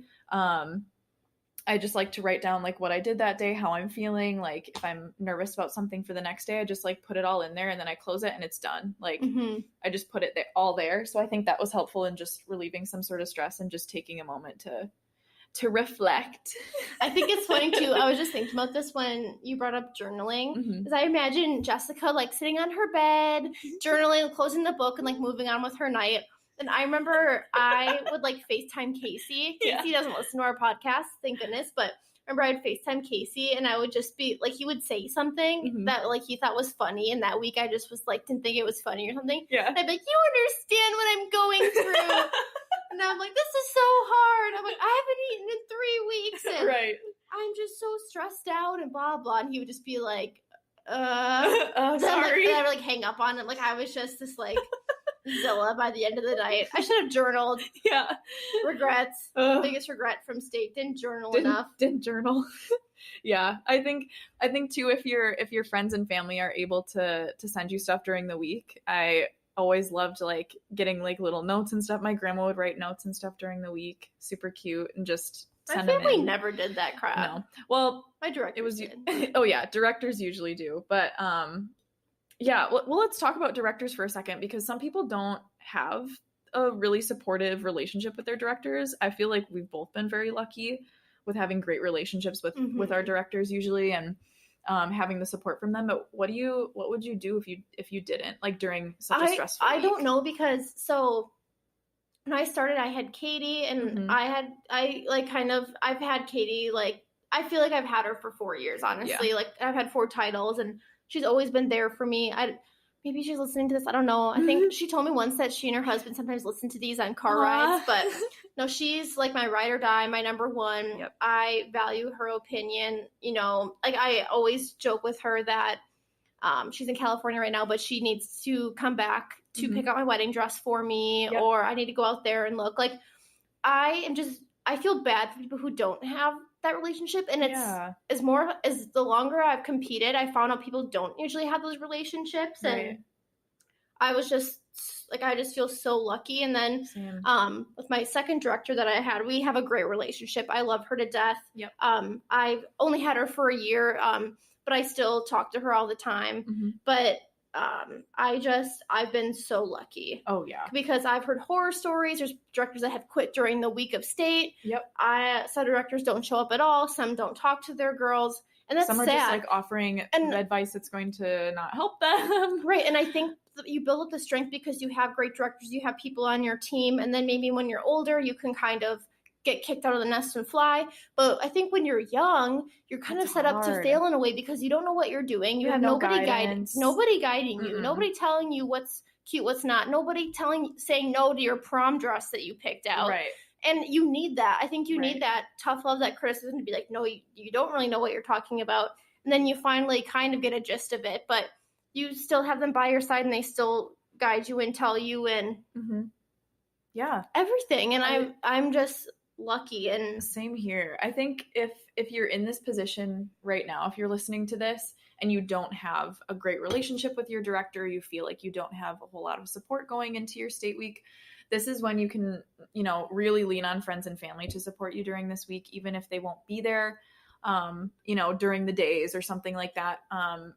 I just like to write down like what I did that day, how I'm feeling. Like if I'm nervous about something for the next day, I just like put it all in there and then I close it and it's done. Like I just put it all there. So I think that was helpful in just relieving some sort of stress and just taking a moment to reflect. I think it's funny too. I was just thinking about this when you brought up journaling, because I imagine Jessica like sitting on her bed, journaling, closing the book and like moving on with her night. And I remember I would like FaceTime Casey. Casey doesn't listen to our podcast, thank goodness. But I remember I'd FaceTime Casey and I would just be like, he would say something that like he thought was funny. And that week I just was like, didn't think it was funny or something. Yeah. And I'd be like, you understand what I'm going through. And I'm like, this is so hard. I'm like, I haven't eaten in 3 weeks. And right. I'm just so stressed out and blah, blah. And he would just be like, sorry. And I would like hang up on him. Like I was just this like Zilla by the end of the night. I should have journaled. Yeah. Regrets. Biggest regret from state. Didn't journal enough. Didn't journal. Yeah. I think too, if your friends and family are able to send you stuff during the week, I always loved like getting like little notes and stuff. My grandma would write notes and stuff during the week. Super cute, and just send my family them in. never did that crap. No. Well, my directors did. Oh yeah, directors usually do. But yeah, well, let's talk about directors for a second, because some people don't have a really supportive relationship with their directors. I feel like we've both been very lucky with having great relationships with our directors usually, and having the support from them. But what would you do if you didn't, like during such a stressful week? I don't know, because so when I started, I had Katie, and I've had Katie, like I feel like I've had her for 4 years, honestly. Like I've had 4 titles and she's always been there for me. Maybe she's listening to this. I don't know. I think she told me once that she and her husband sometimes listen to these on car rides. But no, she's like my ride or die, my number one. Yep. I value her opinion. You know, like I always joke with her that she's in California right now, but she needs to come back to pick out my wedding dress for me, or I need to go out there and look. Like I feel bad for people who don't have that relationship, and it's as the longer I've competed, I found out people don't usually have those relationships, and I was just like, I just feel so lucky. And then with my second director that I had, we have a great relationship. I love her to death. I've only had her for a year, but I still talk to her all the time. But I've been so lucky. Oh yeah. Because I've heard horror stories. There's directors that have quit during the week of state. Some directors don't show up at all. Some don't talk to their girls. And that's some are sad. Just like offering advice that's going to not help them. Right. And I think you build up the strength because you have great directors, you have people on your team. And then maybe when you're older, you can kind of get kicked out of the nest and fly. But I think when you're young, you're kind of set up to fail in a way, because you don't know what you're doing. You have nobody guiding you, nobody telling you what's cute, what's not, nobody saying no to your prom dress that you picked out. Right. And you need that. I think you need that tough love, that criticism to be like, no, you don't really know what you're talking about. And then you finally kind of get a gist of it, but you still have them by your side and they still guide you and tell you and everything. And I'm just lucky. And same here. I think if you're in this position right now, if you're listening to this and you don't have a great relationship with your director, you feel like you don't have a whole lot of support going into your state week, this is when you can, really lean on friends and family to support you during this week, even if they won't be there, during the days or something like that.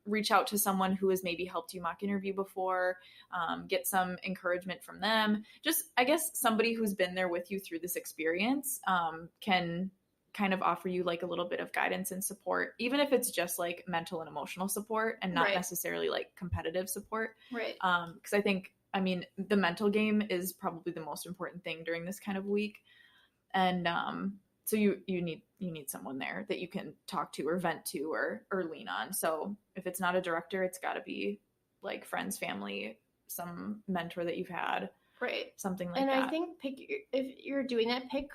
Reach out to someone who has maybe helped you mock interview before, get some encouragement from them. Just, I guess, somebody who's been there with you through this experience can kind of offer you like a little bit of guidance and support, even if it's just like mental and emotional support and not necessarily like competitive support. Right. Because I think, I mean, the mental game is probably the most important thing during this kind of week. And so you need someone there that you can talk to or vent to or lean on. So if it's not a director, it's got to be like friends, family, some mentor that you've had. Right. Something like that. And I think if you're doing that, pick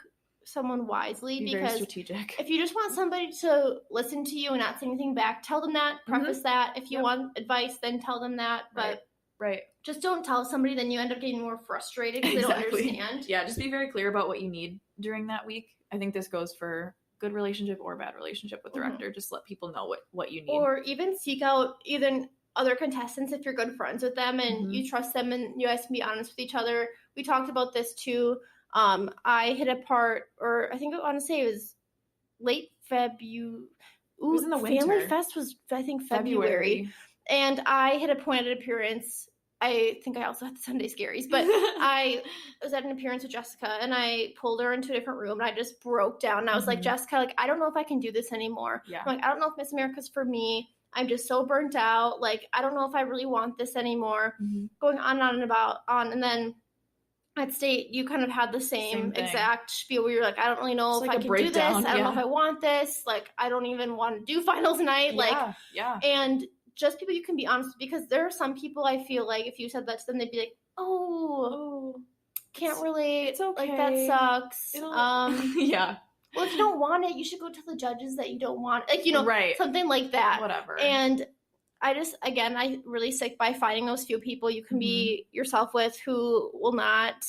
someone wisely, be because very strategic. If you just want somebody to listen to you and not say anything back, tell them that, preface that. If you want advice, then tell them that. But just don't tell somebody, then you end up getting more frustrated because they don't understand. Yeah, just be very clear about what you need during that week. I think this goes for good relationship or bad relationship with director. Just let people know what you need. Or even seek out even other contestants if you're good friends with them and you trust them and you guys can be honest with each other. We talked about this too. I hit a part, or I think I want to say it was late February. It was in the winter. Family Fest was, I think, February. And I hit a point at an appearance. I think I also had the Sunday Scaries, but I was at an appearance with Jessica and I pulled her into a different room and I just broke down. And I was like, Jessica, like, I don't know if I can do this anymore. Yeah. I'm like, I don't know if Miss America's for me. I'm just so burnt out. Like, I don't know if I really want this anymore. Going on and on and about on. And then at state, you kind of had the same exact spiel where you're like, I don't really know if I can do this. I don't know if I want this. Like, I don't even want to do finals night. And just people you can be honest with, because there are some people I feel like if you said that to them, they'd be like, oh can't relate. It's okay. Like, that sucks. Yeah. Well, if you don't want it, you should go tell the judges that you don't want it. Like, you know, something like that. Whatever. And I really stick by finding those few people you can be yourself with who will not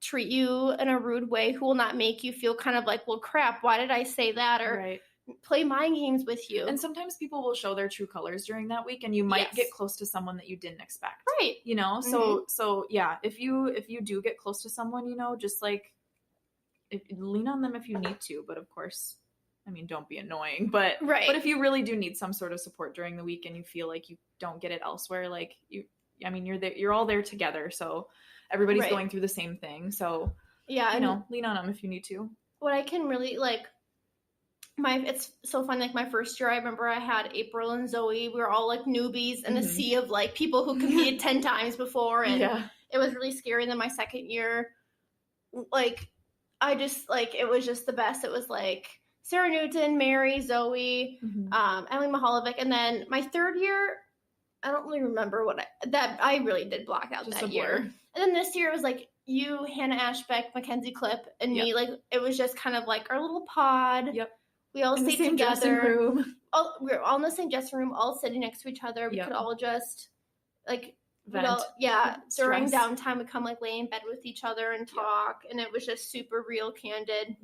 treat you in a rude way, who will not make you feel kind of like, well, crap, why did I say that? Or play mind games with you. And sometimes people will show their true colors during that week and you might get close to someone that you didn't expect. Right. You know? So yeah, if you do get close to someone, you know, just like lean on them if you need to, but of course, I mean, don't be annoying, but if you really do need some sort of support during the week and you feel like you don't get it elsewhere, like you're all there together. So everybody's going through the same thing. So you know, lean on them if you need to. What I can really it's so fun. Like my first year, I remember I had April and Zoe. We were all like newbies in a sea of like people who competed 10 times before. And it was really scary. And then my second year, like, I just like, it was just the best. It was like Sarah Newton, Mary, Zoe, Emily Mahalovic. And then my third year, I don't really remember I really did block out just that year. And then this year it was like you, Hannah Ashbeck, Mackenzie Clipp, and me. Like, it was just kind of like our little pod. We all stayed together. We were all in the same dressing room, all sitting next to each other. We could all just like vent. During downtime, we come like lay in bed with each other and talk, and it was just super real, candid.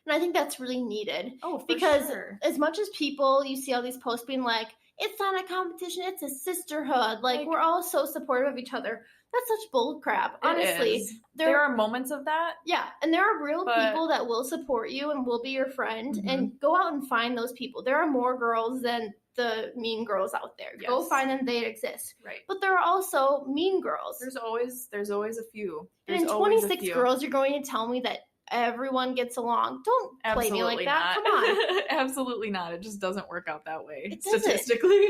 And I think that's really needed. Because as much as people, you see all these posts being like, it's not a competition, it's a sisterhood. Like we're all so supportive of each other. That's such bull crap, honestly. There are moments of that. Yeah, and there are real people that will support you and will be your friend. And go out and find those people. There are more girls than the mean girls out there. Go find them, they exist. But there are also mean girls. There's always a few. And in 26 girls, you're going to tell me that everyone gets along. Don't play me like that. Come on. Absolutely not. It just doesn't work out that way. Statistically.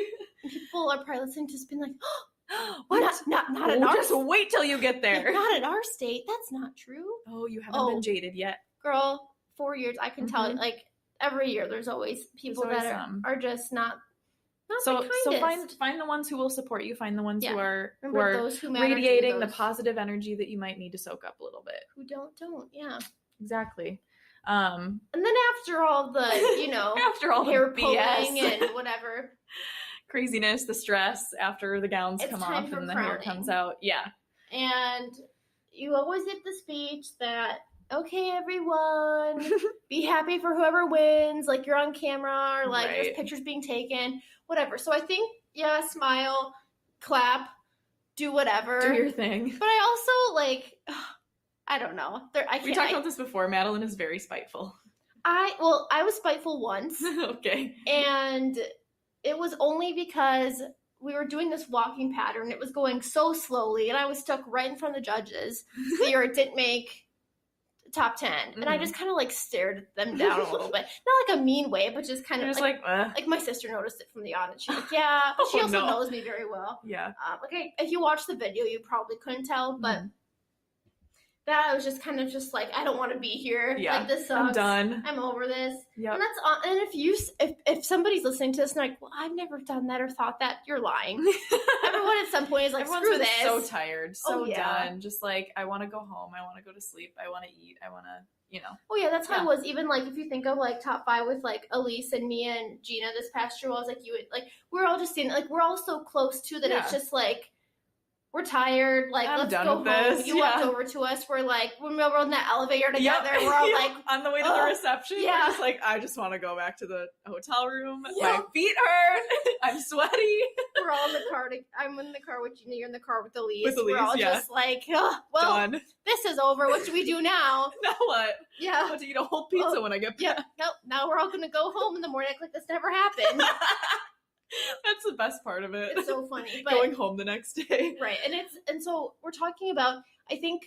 People are probably listening to this being like, what? Not in our just wait till you get there. Not in our state. That's not true. Oh, you haven't been jaded yet. Girl, 4 years, I can tell you, like, every year there's always people that are just not so find the ones who will support you. Find the ones who are radiating the positive energy that you might need to soak up a little bit. Who don't. Yeah. Exactly. And then after all the, after all hair the pulling and whatever. Craziness, the stress after the gowns come off and the hair comes out. Yeah. And you always get the speech that, okay, everyone, be happy for whoever wins. Like, you're on camera or like there's pictures being taken, whatever. So I think, smile, clap, do whatever. Do your thing. But I also I don't know. We talked about this before. Madeline is very spiteful. I was spiteful once. Okay. And it was only because we were doing this walking pattern. It was going so slowly, and I was stuck right in front of the judges. The year it didn't make top 10. And I just kind of like stared them down a little bit. Not like a mean way, but just kind of like my sister noticed it from the audience. She's like, yeah, but she also knows me very well. Yeah. Okay, if you watch the video, you probably couldn't tell, but that was just kind of just like, I don't want to be here. Yeah. Like, this sucks. I'm done. I'm over this. Yep. And if somebody's listening to this and like, well, I've never done that or thought that, you're lying. Everyone at some point is like, everyone's screw been this. so tired, so done. Just like, I want to go home. I want to go to sleep. I want to eat. I want to, you know. Oh yeah, that's how it was. Even like if you think of like top 5 with like Elise and Mia and Gina this past year, I was like, we're all just seeing, like, we're all so close too that it's just like, we're tired, like, let's go home. This. You walked over to us, we're like, when we were in the elevator together, we're all like, on the way to the reception, we're just like, I just want to go back to the hotel room. My feet hurt. I'm sweaty. We're all in the car. I'm in the car with Gina, you're in the car with Elise. We're all just like, well, done. This is over. What do we do now? Now what? Yeah. I want to eat a whole pizza when I get back. Yeah. Nope. Now we're all going to go home in the morning like this never happened. That's the best part of it. It's so funny. But, going home the next day. Right. And so we're talking about, I think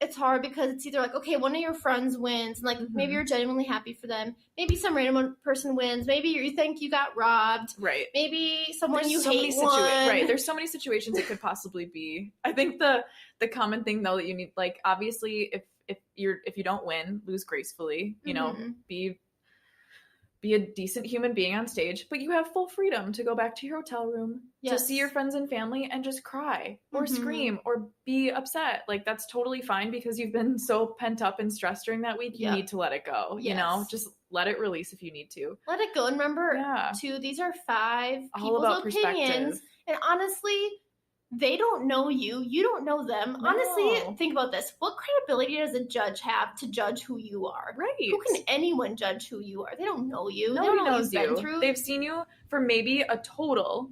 it's hard because it's either like, okay, one of your friends wins and like maybe you're genuinely happy for them. Maybe some random person wins. Maybe you think you got robbed. Right. Maybe someone There's you so hate many won. Right. There's so many situations it could possibly be. I think the common thing though that you need, like, obviously if you don't win, lose gracefully, you know, be a decent human being on stage, but you have full freedom to go back to your hotel room, to see your friends and family and just cry or scream or be upset. Like, that's totally fine because you've been so pent up and stressed during that week. You need to let it go, you know, just let it release if you need to. Let it go. And remember, too, these are 5 people's opinions. And honestly, they don't know you. You don't know them. No. Honestly, think about this. What credibility does a judge have to judge who you are? Right. Who can anyone judge who you are? They don't know you. Nobody they don't know knows what you've you. Been through. They've seen you for maybe a total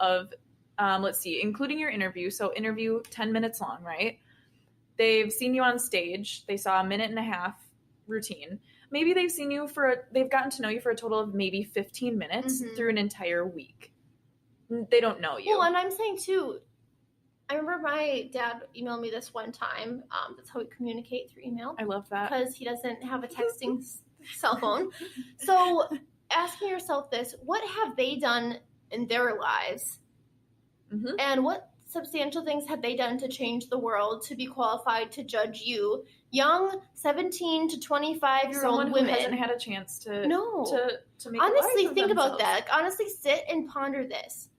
of, let's see, including your interview. So interview 10 minutes long, right? They've seen you on stage. They saw a 1.5 minute routine. Maybe they've gotten to know you for a total of maybe 15 minutes through an entire week. They don't know you. Well, and I'm saying too, I remember my dad emailed me this one time. That's how we communicate through email. I love that. Because he doesn't have a texting cell phone. So asking yourself this, what have they done in their lives? And what substantial things have they done to change the world to be qualified to judge you? Young 17 to 25-year-old women. Who hasn't had a chance to make honestly, think about that. Like, honestly, sit and ponder this.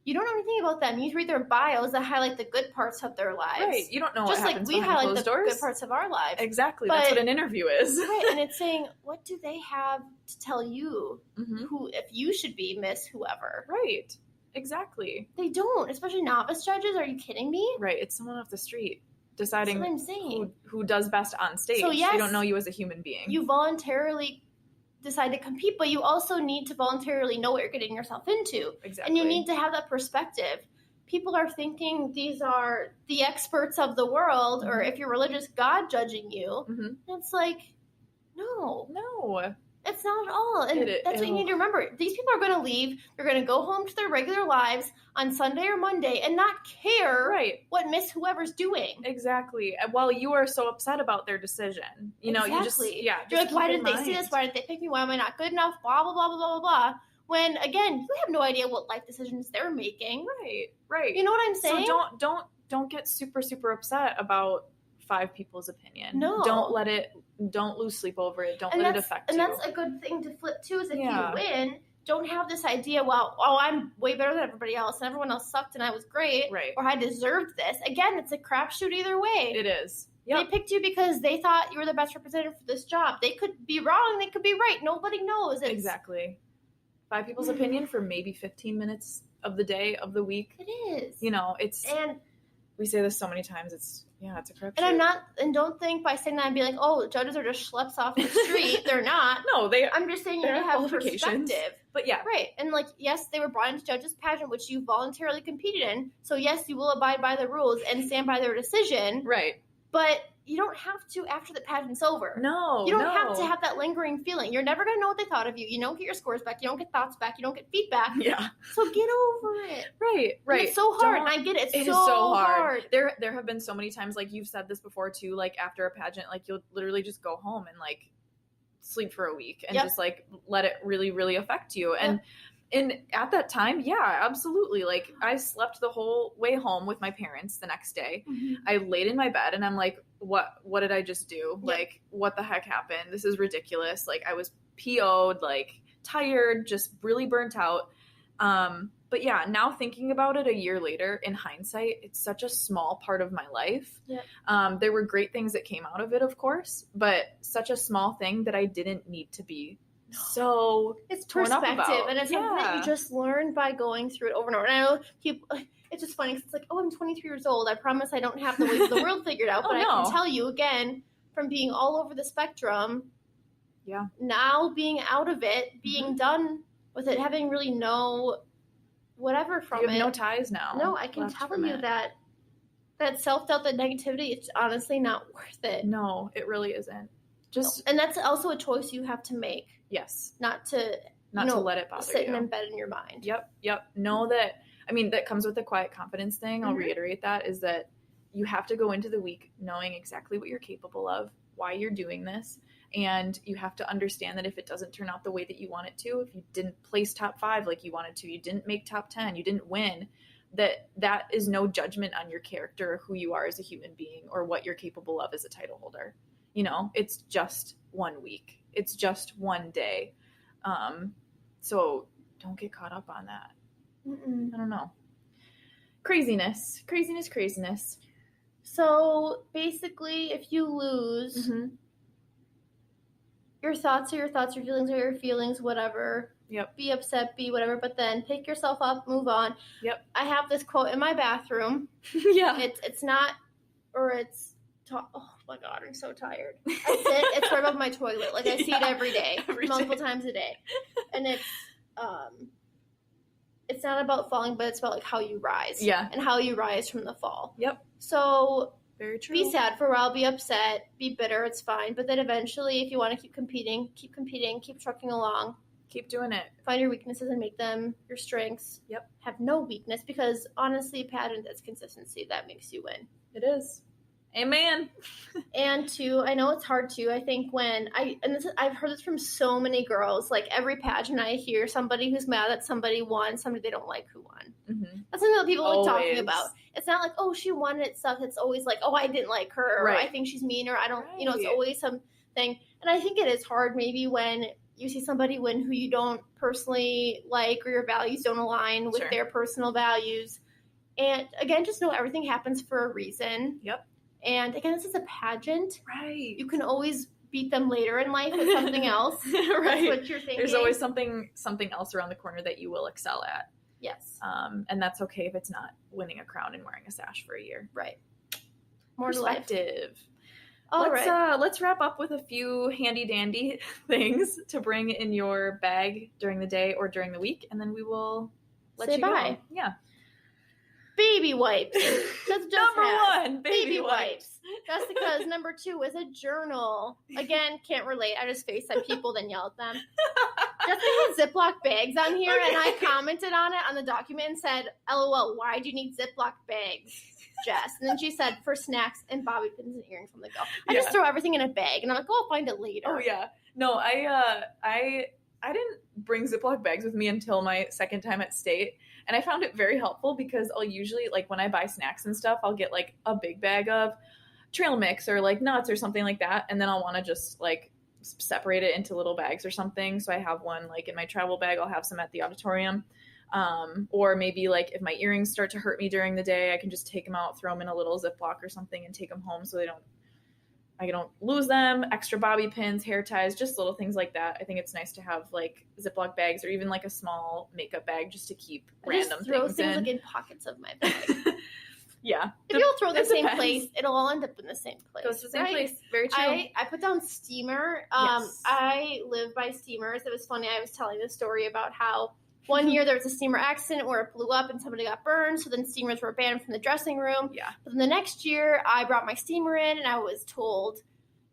You don't know anything about them. You read their bios that highlight the good parts of their lives. Right. You don't know what happens behind closed doors. Just like we highlight the good parts of our lives. Exactly. That's what an interview is. Right. And it's saying, what do they have to tell you who, if you should be Miss whoever? Right. Exactly. They don't, especially novice judges. Are you kidding me? Right. It's someone off the street deciding That's what I'm saying. who does best on stage. So yes, they don't know you as a human being. You voluntarily decide to compete, but you also need to voluntarily know what you're getting yourself into. Exactly. And you need to have that perspective. People are thinking these are the experts of the world, or if you're religious, God judging you. And it's like, no. It's not at all. And that's what you need to remember. These people are going to leave. They're going to go home to their regular lives on Sunday or Monday and not care what Miss whoever's doing. Exactly. While you are so upset about their decision. You know, you just, you're like, why didn't they see this? Why didn't they pick me? Why am I not good enough? Blah, blah, blah, blah, blah, blah. When, again, you have no idea what life decisions they're making. Right. You know what I'm saying? So don't get super, super upset about 5 people's opinion. No. Don't lose sleep over it. Don't let it affect you. And that's a good thing to flip too, is if you win, don't have this idea, well, I'm way better than everybody else and everyone else sucked and I was great. Right. Or I deserved this. Again, it's a crapshoot either way. It is. They picked you because they thought you were the best representative for this job. They could be wrong. They could be right. Nobody knows. Exactly. 5 people's opinion for maybe 15 minutes of the day, of the week. It is. You know, and we say this so many times. It's a crapshoot. And don't think by saying that and be like, oh, judges are just schleps off the street. They're not. No, I'm just saying you have perspective. But yeah. Right. And like, yes, they were brought into judges pageant, which you voluntarily competed in. So yes, you will abide by the rules and stand by their decision. Right. But you don't have to after the pageant's over. No, you don't have to have that lingering feeling. You're never gonna know what they thought of you. You don't get your scores back. You don't get thoughts back. You don't get feedback. Yeah. So get over it. Right. And it's so hard. And I get it. It's so hard. There have been so many times, like you've said this before too, like after a pageant, like you'll literally just go home and like sleep for a week and just like let it really, really affect you. And at that time, yeah, absolutely. Like I slept the whole way home with my parents the next day. Mm-hmm. I laid in my bed and I'm like, what did I just do? Yep. Like, what the heck happened? This is ridiculous. Like I was PO'd, like tired, just really burnt out. But yeah, now thinking about it a year later, in hindsight, it's such a small part of my life. Yep. There were great things that came out of it, of course, but such a small thing that I didn't need to be so it's perspective, and it's something that you just learn by going through it over and over. And I know people, it's just funny because it's like, oh, I'm 23 years old. I promise I don't have the ways of the world figured out, but I can tell you again from being all over the spectrum. Yeah. Now being out of it, being done with it, having really no whatever from it. You have no ties now. No, I can tell you that self-doubt, that negativity, it's honestly not worth it. No, it really isn't. And that's also a choice you have to make. Yes. Not to let it bother you. Sit and embed in your mind. Yep. Know that, I mean, that comes with the quiet confidence thing. I'll reiterate that, is that you have to go into the week knowing exactly what you're capable of, why you're doing this. And you have to understand that if it doesn't turn out the way that you want it to, if you didn't place top 5 like you wanted to, you didn't make top 10, you didn't win, that is no judgment on your character or who you are as a human being or what you're capable of as a title holder. You know, it's just 1 week. It's just one day. So don't get caught up on that. I don't know. Craziness. So basically, if you lose, your thoughts are your thoughts, your feelings are your feelings, whatever. Yep. Be upset, be whatever, but then pick yourself up, move on. Yep. I have this quote in my bathroom. Yeah. It's not, or it's, oh my God, I'm so tired. It's right above my toilet. Like I see it every day, multiple times a day. And it's not about falling, but it's about like how you rise. Yeah. And how you rise from the fall. Yep. So very true. Be sad for a while, be upset, be bitter, it's fine. But then eventually, if you want to keep competing, keep trucking along. Keep doing it. Find your weaknesses and make them your strengths. Yep. Have no weakness, because honestly, pageant is consistency that makes you win. It is. Amen. And two, I know it's hard too. I think I've heard this from so many girls. Like every pageant, I hear somebody who's mad that somebody won, somebody they don't like who won. Mm-hmm. That's something that people like talking about. It's not like, oh, she won it stuff. It's always like, oh, I didn't like her, or I think she's mean, or I don't. Right. It's always something. And I think it is hard maybe when you see somebody win who you don't personally like, or your values don't align with their personal values. And again, just know everything happens for a reason. Yep. And again, this is a pageant. Right. You can always beat them later in life with something else. Right. That's what you're thinking. There's always something else around the corner that you will excel at. Yes. And that's okay if it's not winning a crown and wearing a sash for a year. Right. More perspective. Let's wrap up with a few handy dandy things to bring in your bag during the day or during the week, and then we will let you bye. Go. Yeah. Baby wipes. That's just number one. Baby wipes. That's because number 2 is a journal. Again, can't relate. I just FaceTime people, then yell at them. Jessica had Ziploc bags on here, and I commented on it on the document and said, LOL, why do you need Ziploc bags, Jess? And then she said, for snacks and bobby pins and earrings on the go. I just throw everything in a bag, and I'm like, oh, I'll find it later. Oh, yeah. No, I didn't bring Ziploc bags with me until my second time at state. And I found it very helpful because I'll usually, like, when I buy snacks and stuff, I'll get, like, a big bag of trail mix or, like, nuts or something like that. And then I'll want to just, like, separate it into little bags or something. So I have one, like, in my travel bag. I'll have some at the auditorium. Or maybe, like, if my earrings start to hurt me during the day, I can just take them out, throw them in a little Ziploc or something and take them home so I don't lose them. Extra bobby pins, hair ties, just little things like that. I think it's nice to have like Ziploc bags or even like a small makeup bag just to keep random things in. Like in pockets of my bag. Yeah. If you all throw the same place, it'll all end up in the same place. Goes to the same place. Very true. I put down steamer. Yes. I live by steamers. It was funny. I was telling this story about how One year there was a steamer accident where it blew up and somebody got burned, so then steamers were banned from the dressing room. Yeah. But then the next year, I brought my steamer in, and I was told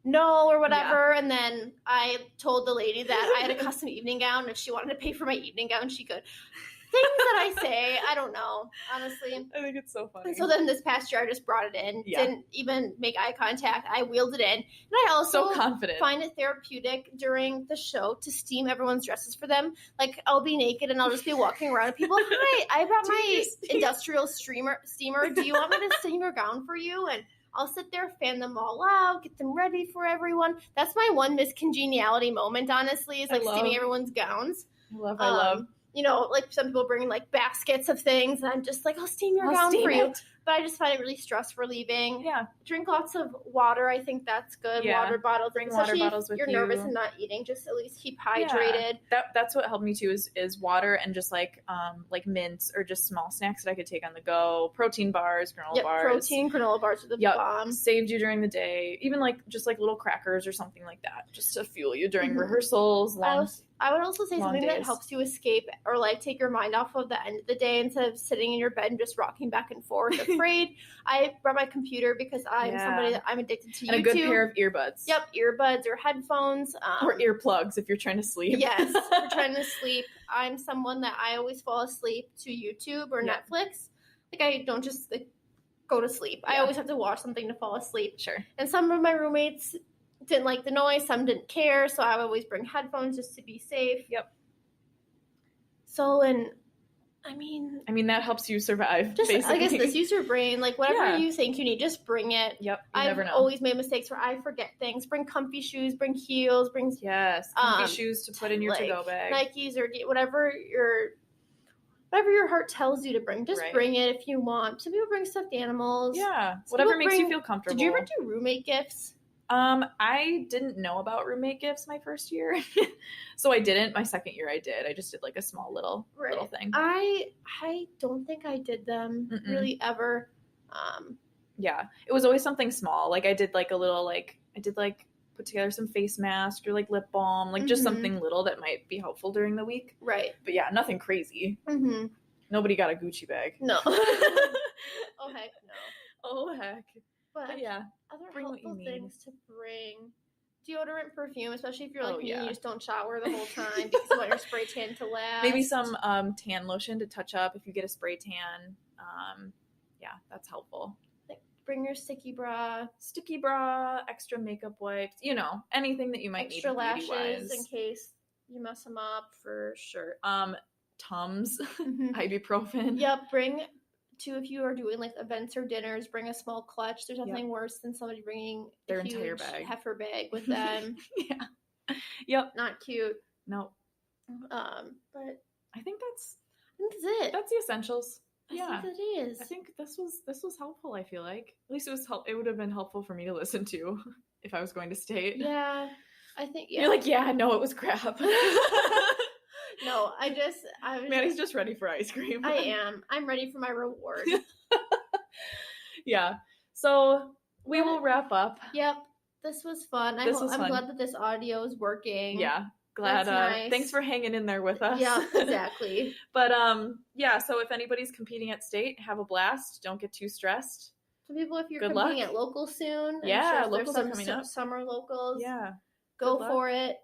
no or whatever, and then I told the lady that I had a custom evening gown, and if she wanted to pay for my evening gown, she could. Things that I say, I don't know, honestly. I think it's so funny. And so then this past year, I just brought it in, didn't even make eye contact. I wheeled it in. And I also find it therapeutic during the show to steam everyone's dresses for them. Like, I'll be naked and I'll just be walking around and people, hi, I brought my industrial steamer. Do you want me to steam your gown for you? And I'll sit there, fan them all out, get them ready for everyone. That's my one miscongeniality moment, honestly, is like steaming everyone's gowns. I love. You know, like some people bring like baskets of things, and I'm just like, I'll steam your gown for you. But I just find it really stress relieving. Yeah. Drink lots of water. I think that's good. Yeah. Water bottles. Bring water bottles with you. You're nervous and not eating. Just at least keep hydrated. Yeah. That's what helped me too is water and just like mints or just small snacks that I could take on the go. Protein bars, granola bars. Protein granola bars are the bomb. Saved you during the day. Even like just like little crackers or something like that, just to fuel you during rehearsals. I would also say something that helps you escape or like take your mind off of the end of the day instead of sitting in your bed and just rocking back and forth afraid. I brought my computer because I'm somebody that I'm addicted to YouTube. And a good pair of earbuds. Yep, earbuds or headphones. Or earplugs if you're trying to sleep. Yes, if you're trying to sleep. I'm someone that I always fall asleep to YouTube or Netflix. Like I don't just like, go to sleep. I always have to watch something to fall asleep. Sure. And some of my roommates didn't like the noise, some didn't care, so I would always bring headphones just to be safe. Yep. So, I mean that helps you survive, just, basically. I guess just use your brain. Like, whatever you think you need, just bring it. Yep, I've always made mistakes where I forget things. Bring comfy shoes, bring heels, bring... Yes, comfy shoes to put in your to-go bag. Nikes or whatever your heart tells you to bring. Just bring it if you want. Some people bring stuffed animals. Yeah, whatever makes you feel comfortable. Did you ever do roommate gifts? I didn't know about roommate gifts my first year. So I didn't. My second year I did. I just did like a small little thing. I don't think I did them really ever. Yeah. It was always something small. Like I did like a little put together some face mask or like lip balm, like just something little that might be helpful during the week. Right. But yeah, nothing crazy. Mm-hmm. Nobody got a Gucci bag. No. Oh heck no. Oh heck. But yeah, other helpful things to bring. Deodorant, perfume, especially if you're like me and you just don't shower the whole time because you want your spray tan to last. Maybe some tan lotion to touch up if you get a spray tan. Yeah, that's helpful. Like bring your sticky bra, extra makeup wipes, anything that you might extra need lashes in case you mess them up. For sure. Tums, ibuprofen. Yep, bring... if you are doing like events or dinners, bring a small clutch. There's nothing worse than somebody bringing their a huge entire bag, heifer bag with them. Yeah. Yep. Not cute. No. But I think that's it. That's the essentials. I think it is. I think this was helpful. I feel like at least it would have been helpful for me to listen to if I was going to state. Yeah. I think. Yeah. You're like, no, it was crap. No, Maddie's just ready for ice cream. I am. I'm ready for my reward. Yeah. So we will wrap up. Yep. This was fun. I'm glad that this audio is working. Yeah. Glad. Nice. Thanks for hanging in there with us. Yeah, exactly. But so if anybody's competing at state, have a blast. Don't get too stressed. Some people, if you're Good competing luck. at locals soon, locals are coming up. Summer locals. Yeah. Go for it.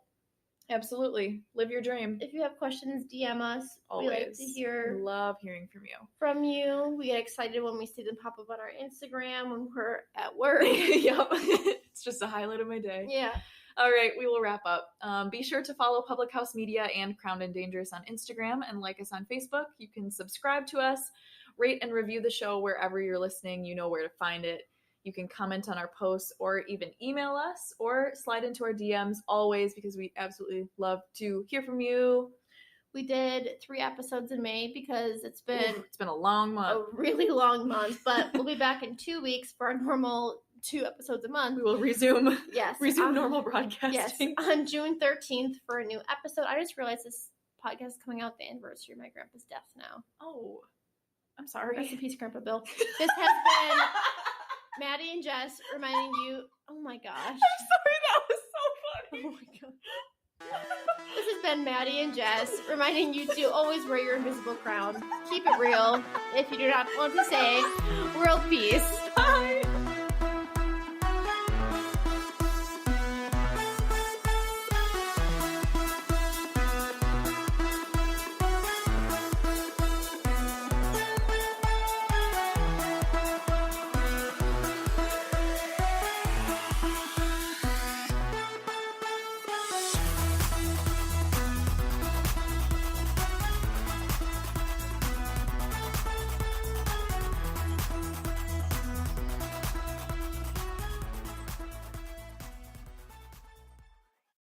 Absolutely. Live your dream. If you have questions, DM us. Always. We like to hear. Love hearing from you. We get excited when we see them pop up on our Instagram when we're at work. Yep. It's just a highlight of my day. Yeah. All right, we will wrap up. Be sure to follow Public House Media and Crowned and Dangerous on Instagram and like us on Facebook. You can subscribe to us, rate and review the show wherever you're listening. You know where to find it. You can comment on our posts or even email us or slide into our DMs always because we absolutely love to hear from you. We did 3 episodes in May because it's been a long month. A really long month, but we'll be back in 2 weeks for our normal 2 episodes a month. We will resume normal broadcasting. Yes, on June 13th for a new episode. I just realized this podcast is coming out the anniversary of my grandpa's death now. Oh, I'm sorry. Rest in peace, Grandpa Bill. This has been Maddie and Jess reminding you. Oh my gosh. I'm sorry, that was so funny. Oh my god. This has been Maddie and Jess, reminding you to always wear your invisible crown. Keep it real. If you do not want to say world peace. Bye.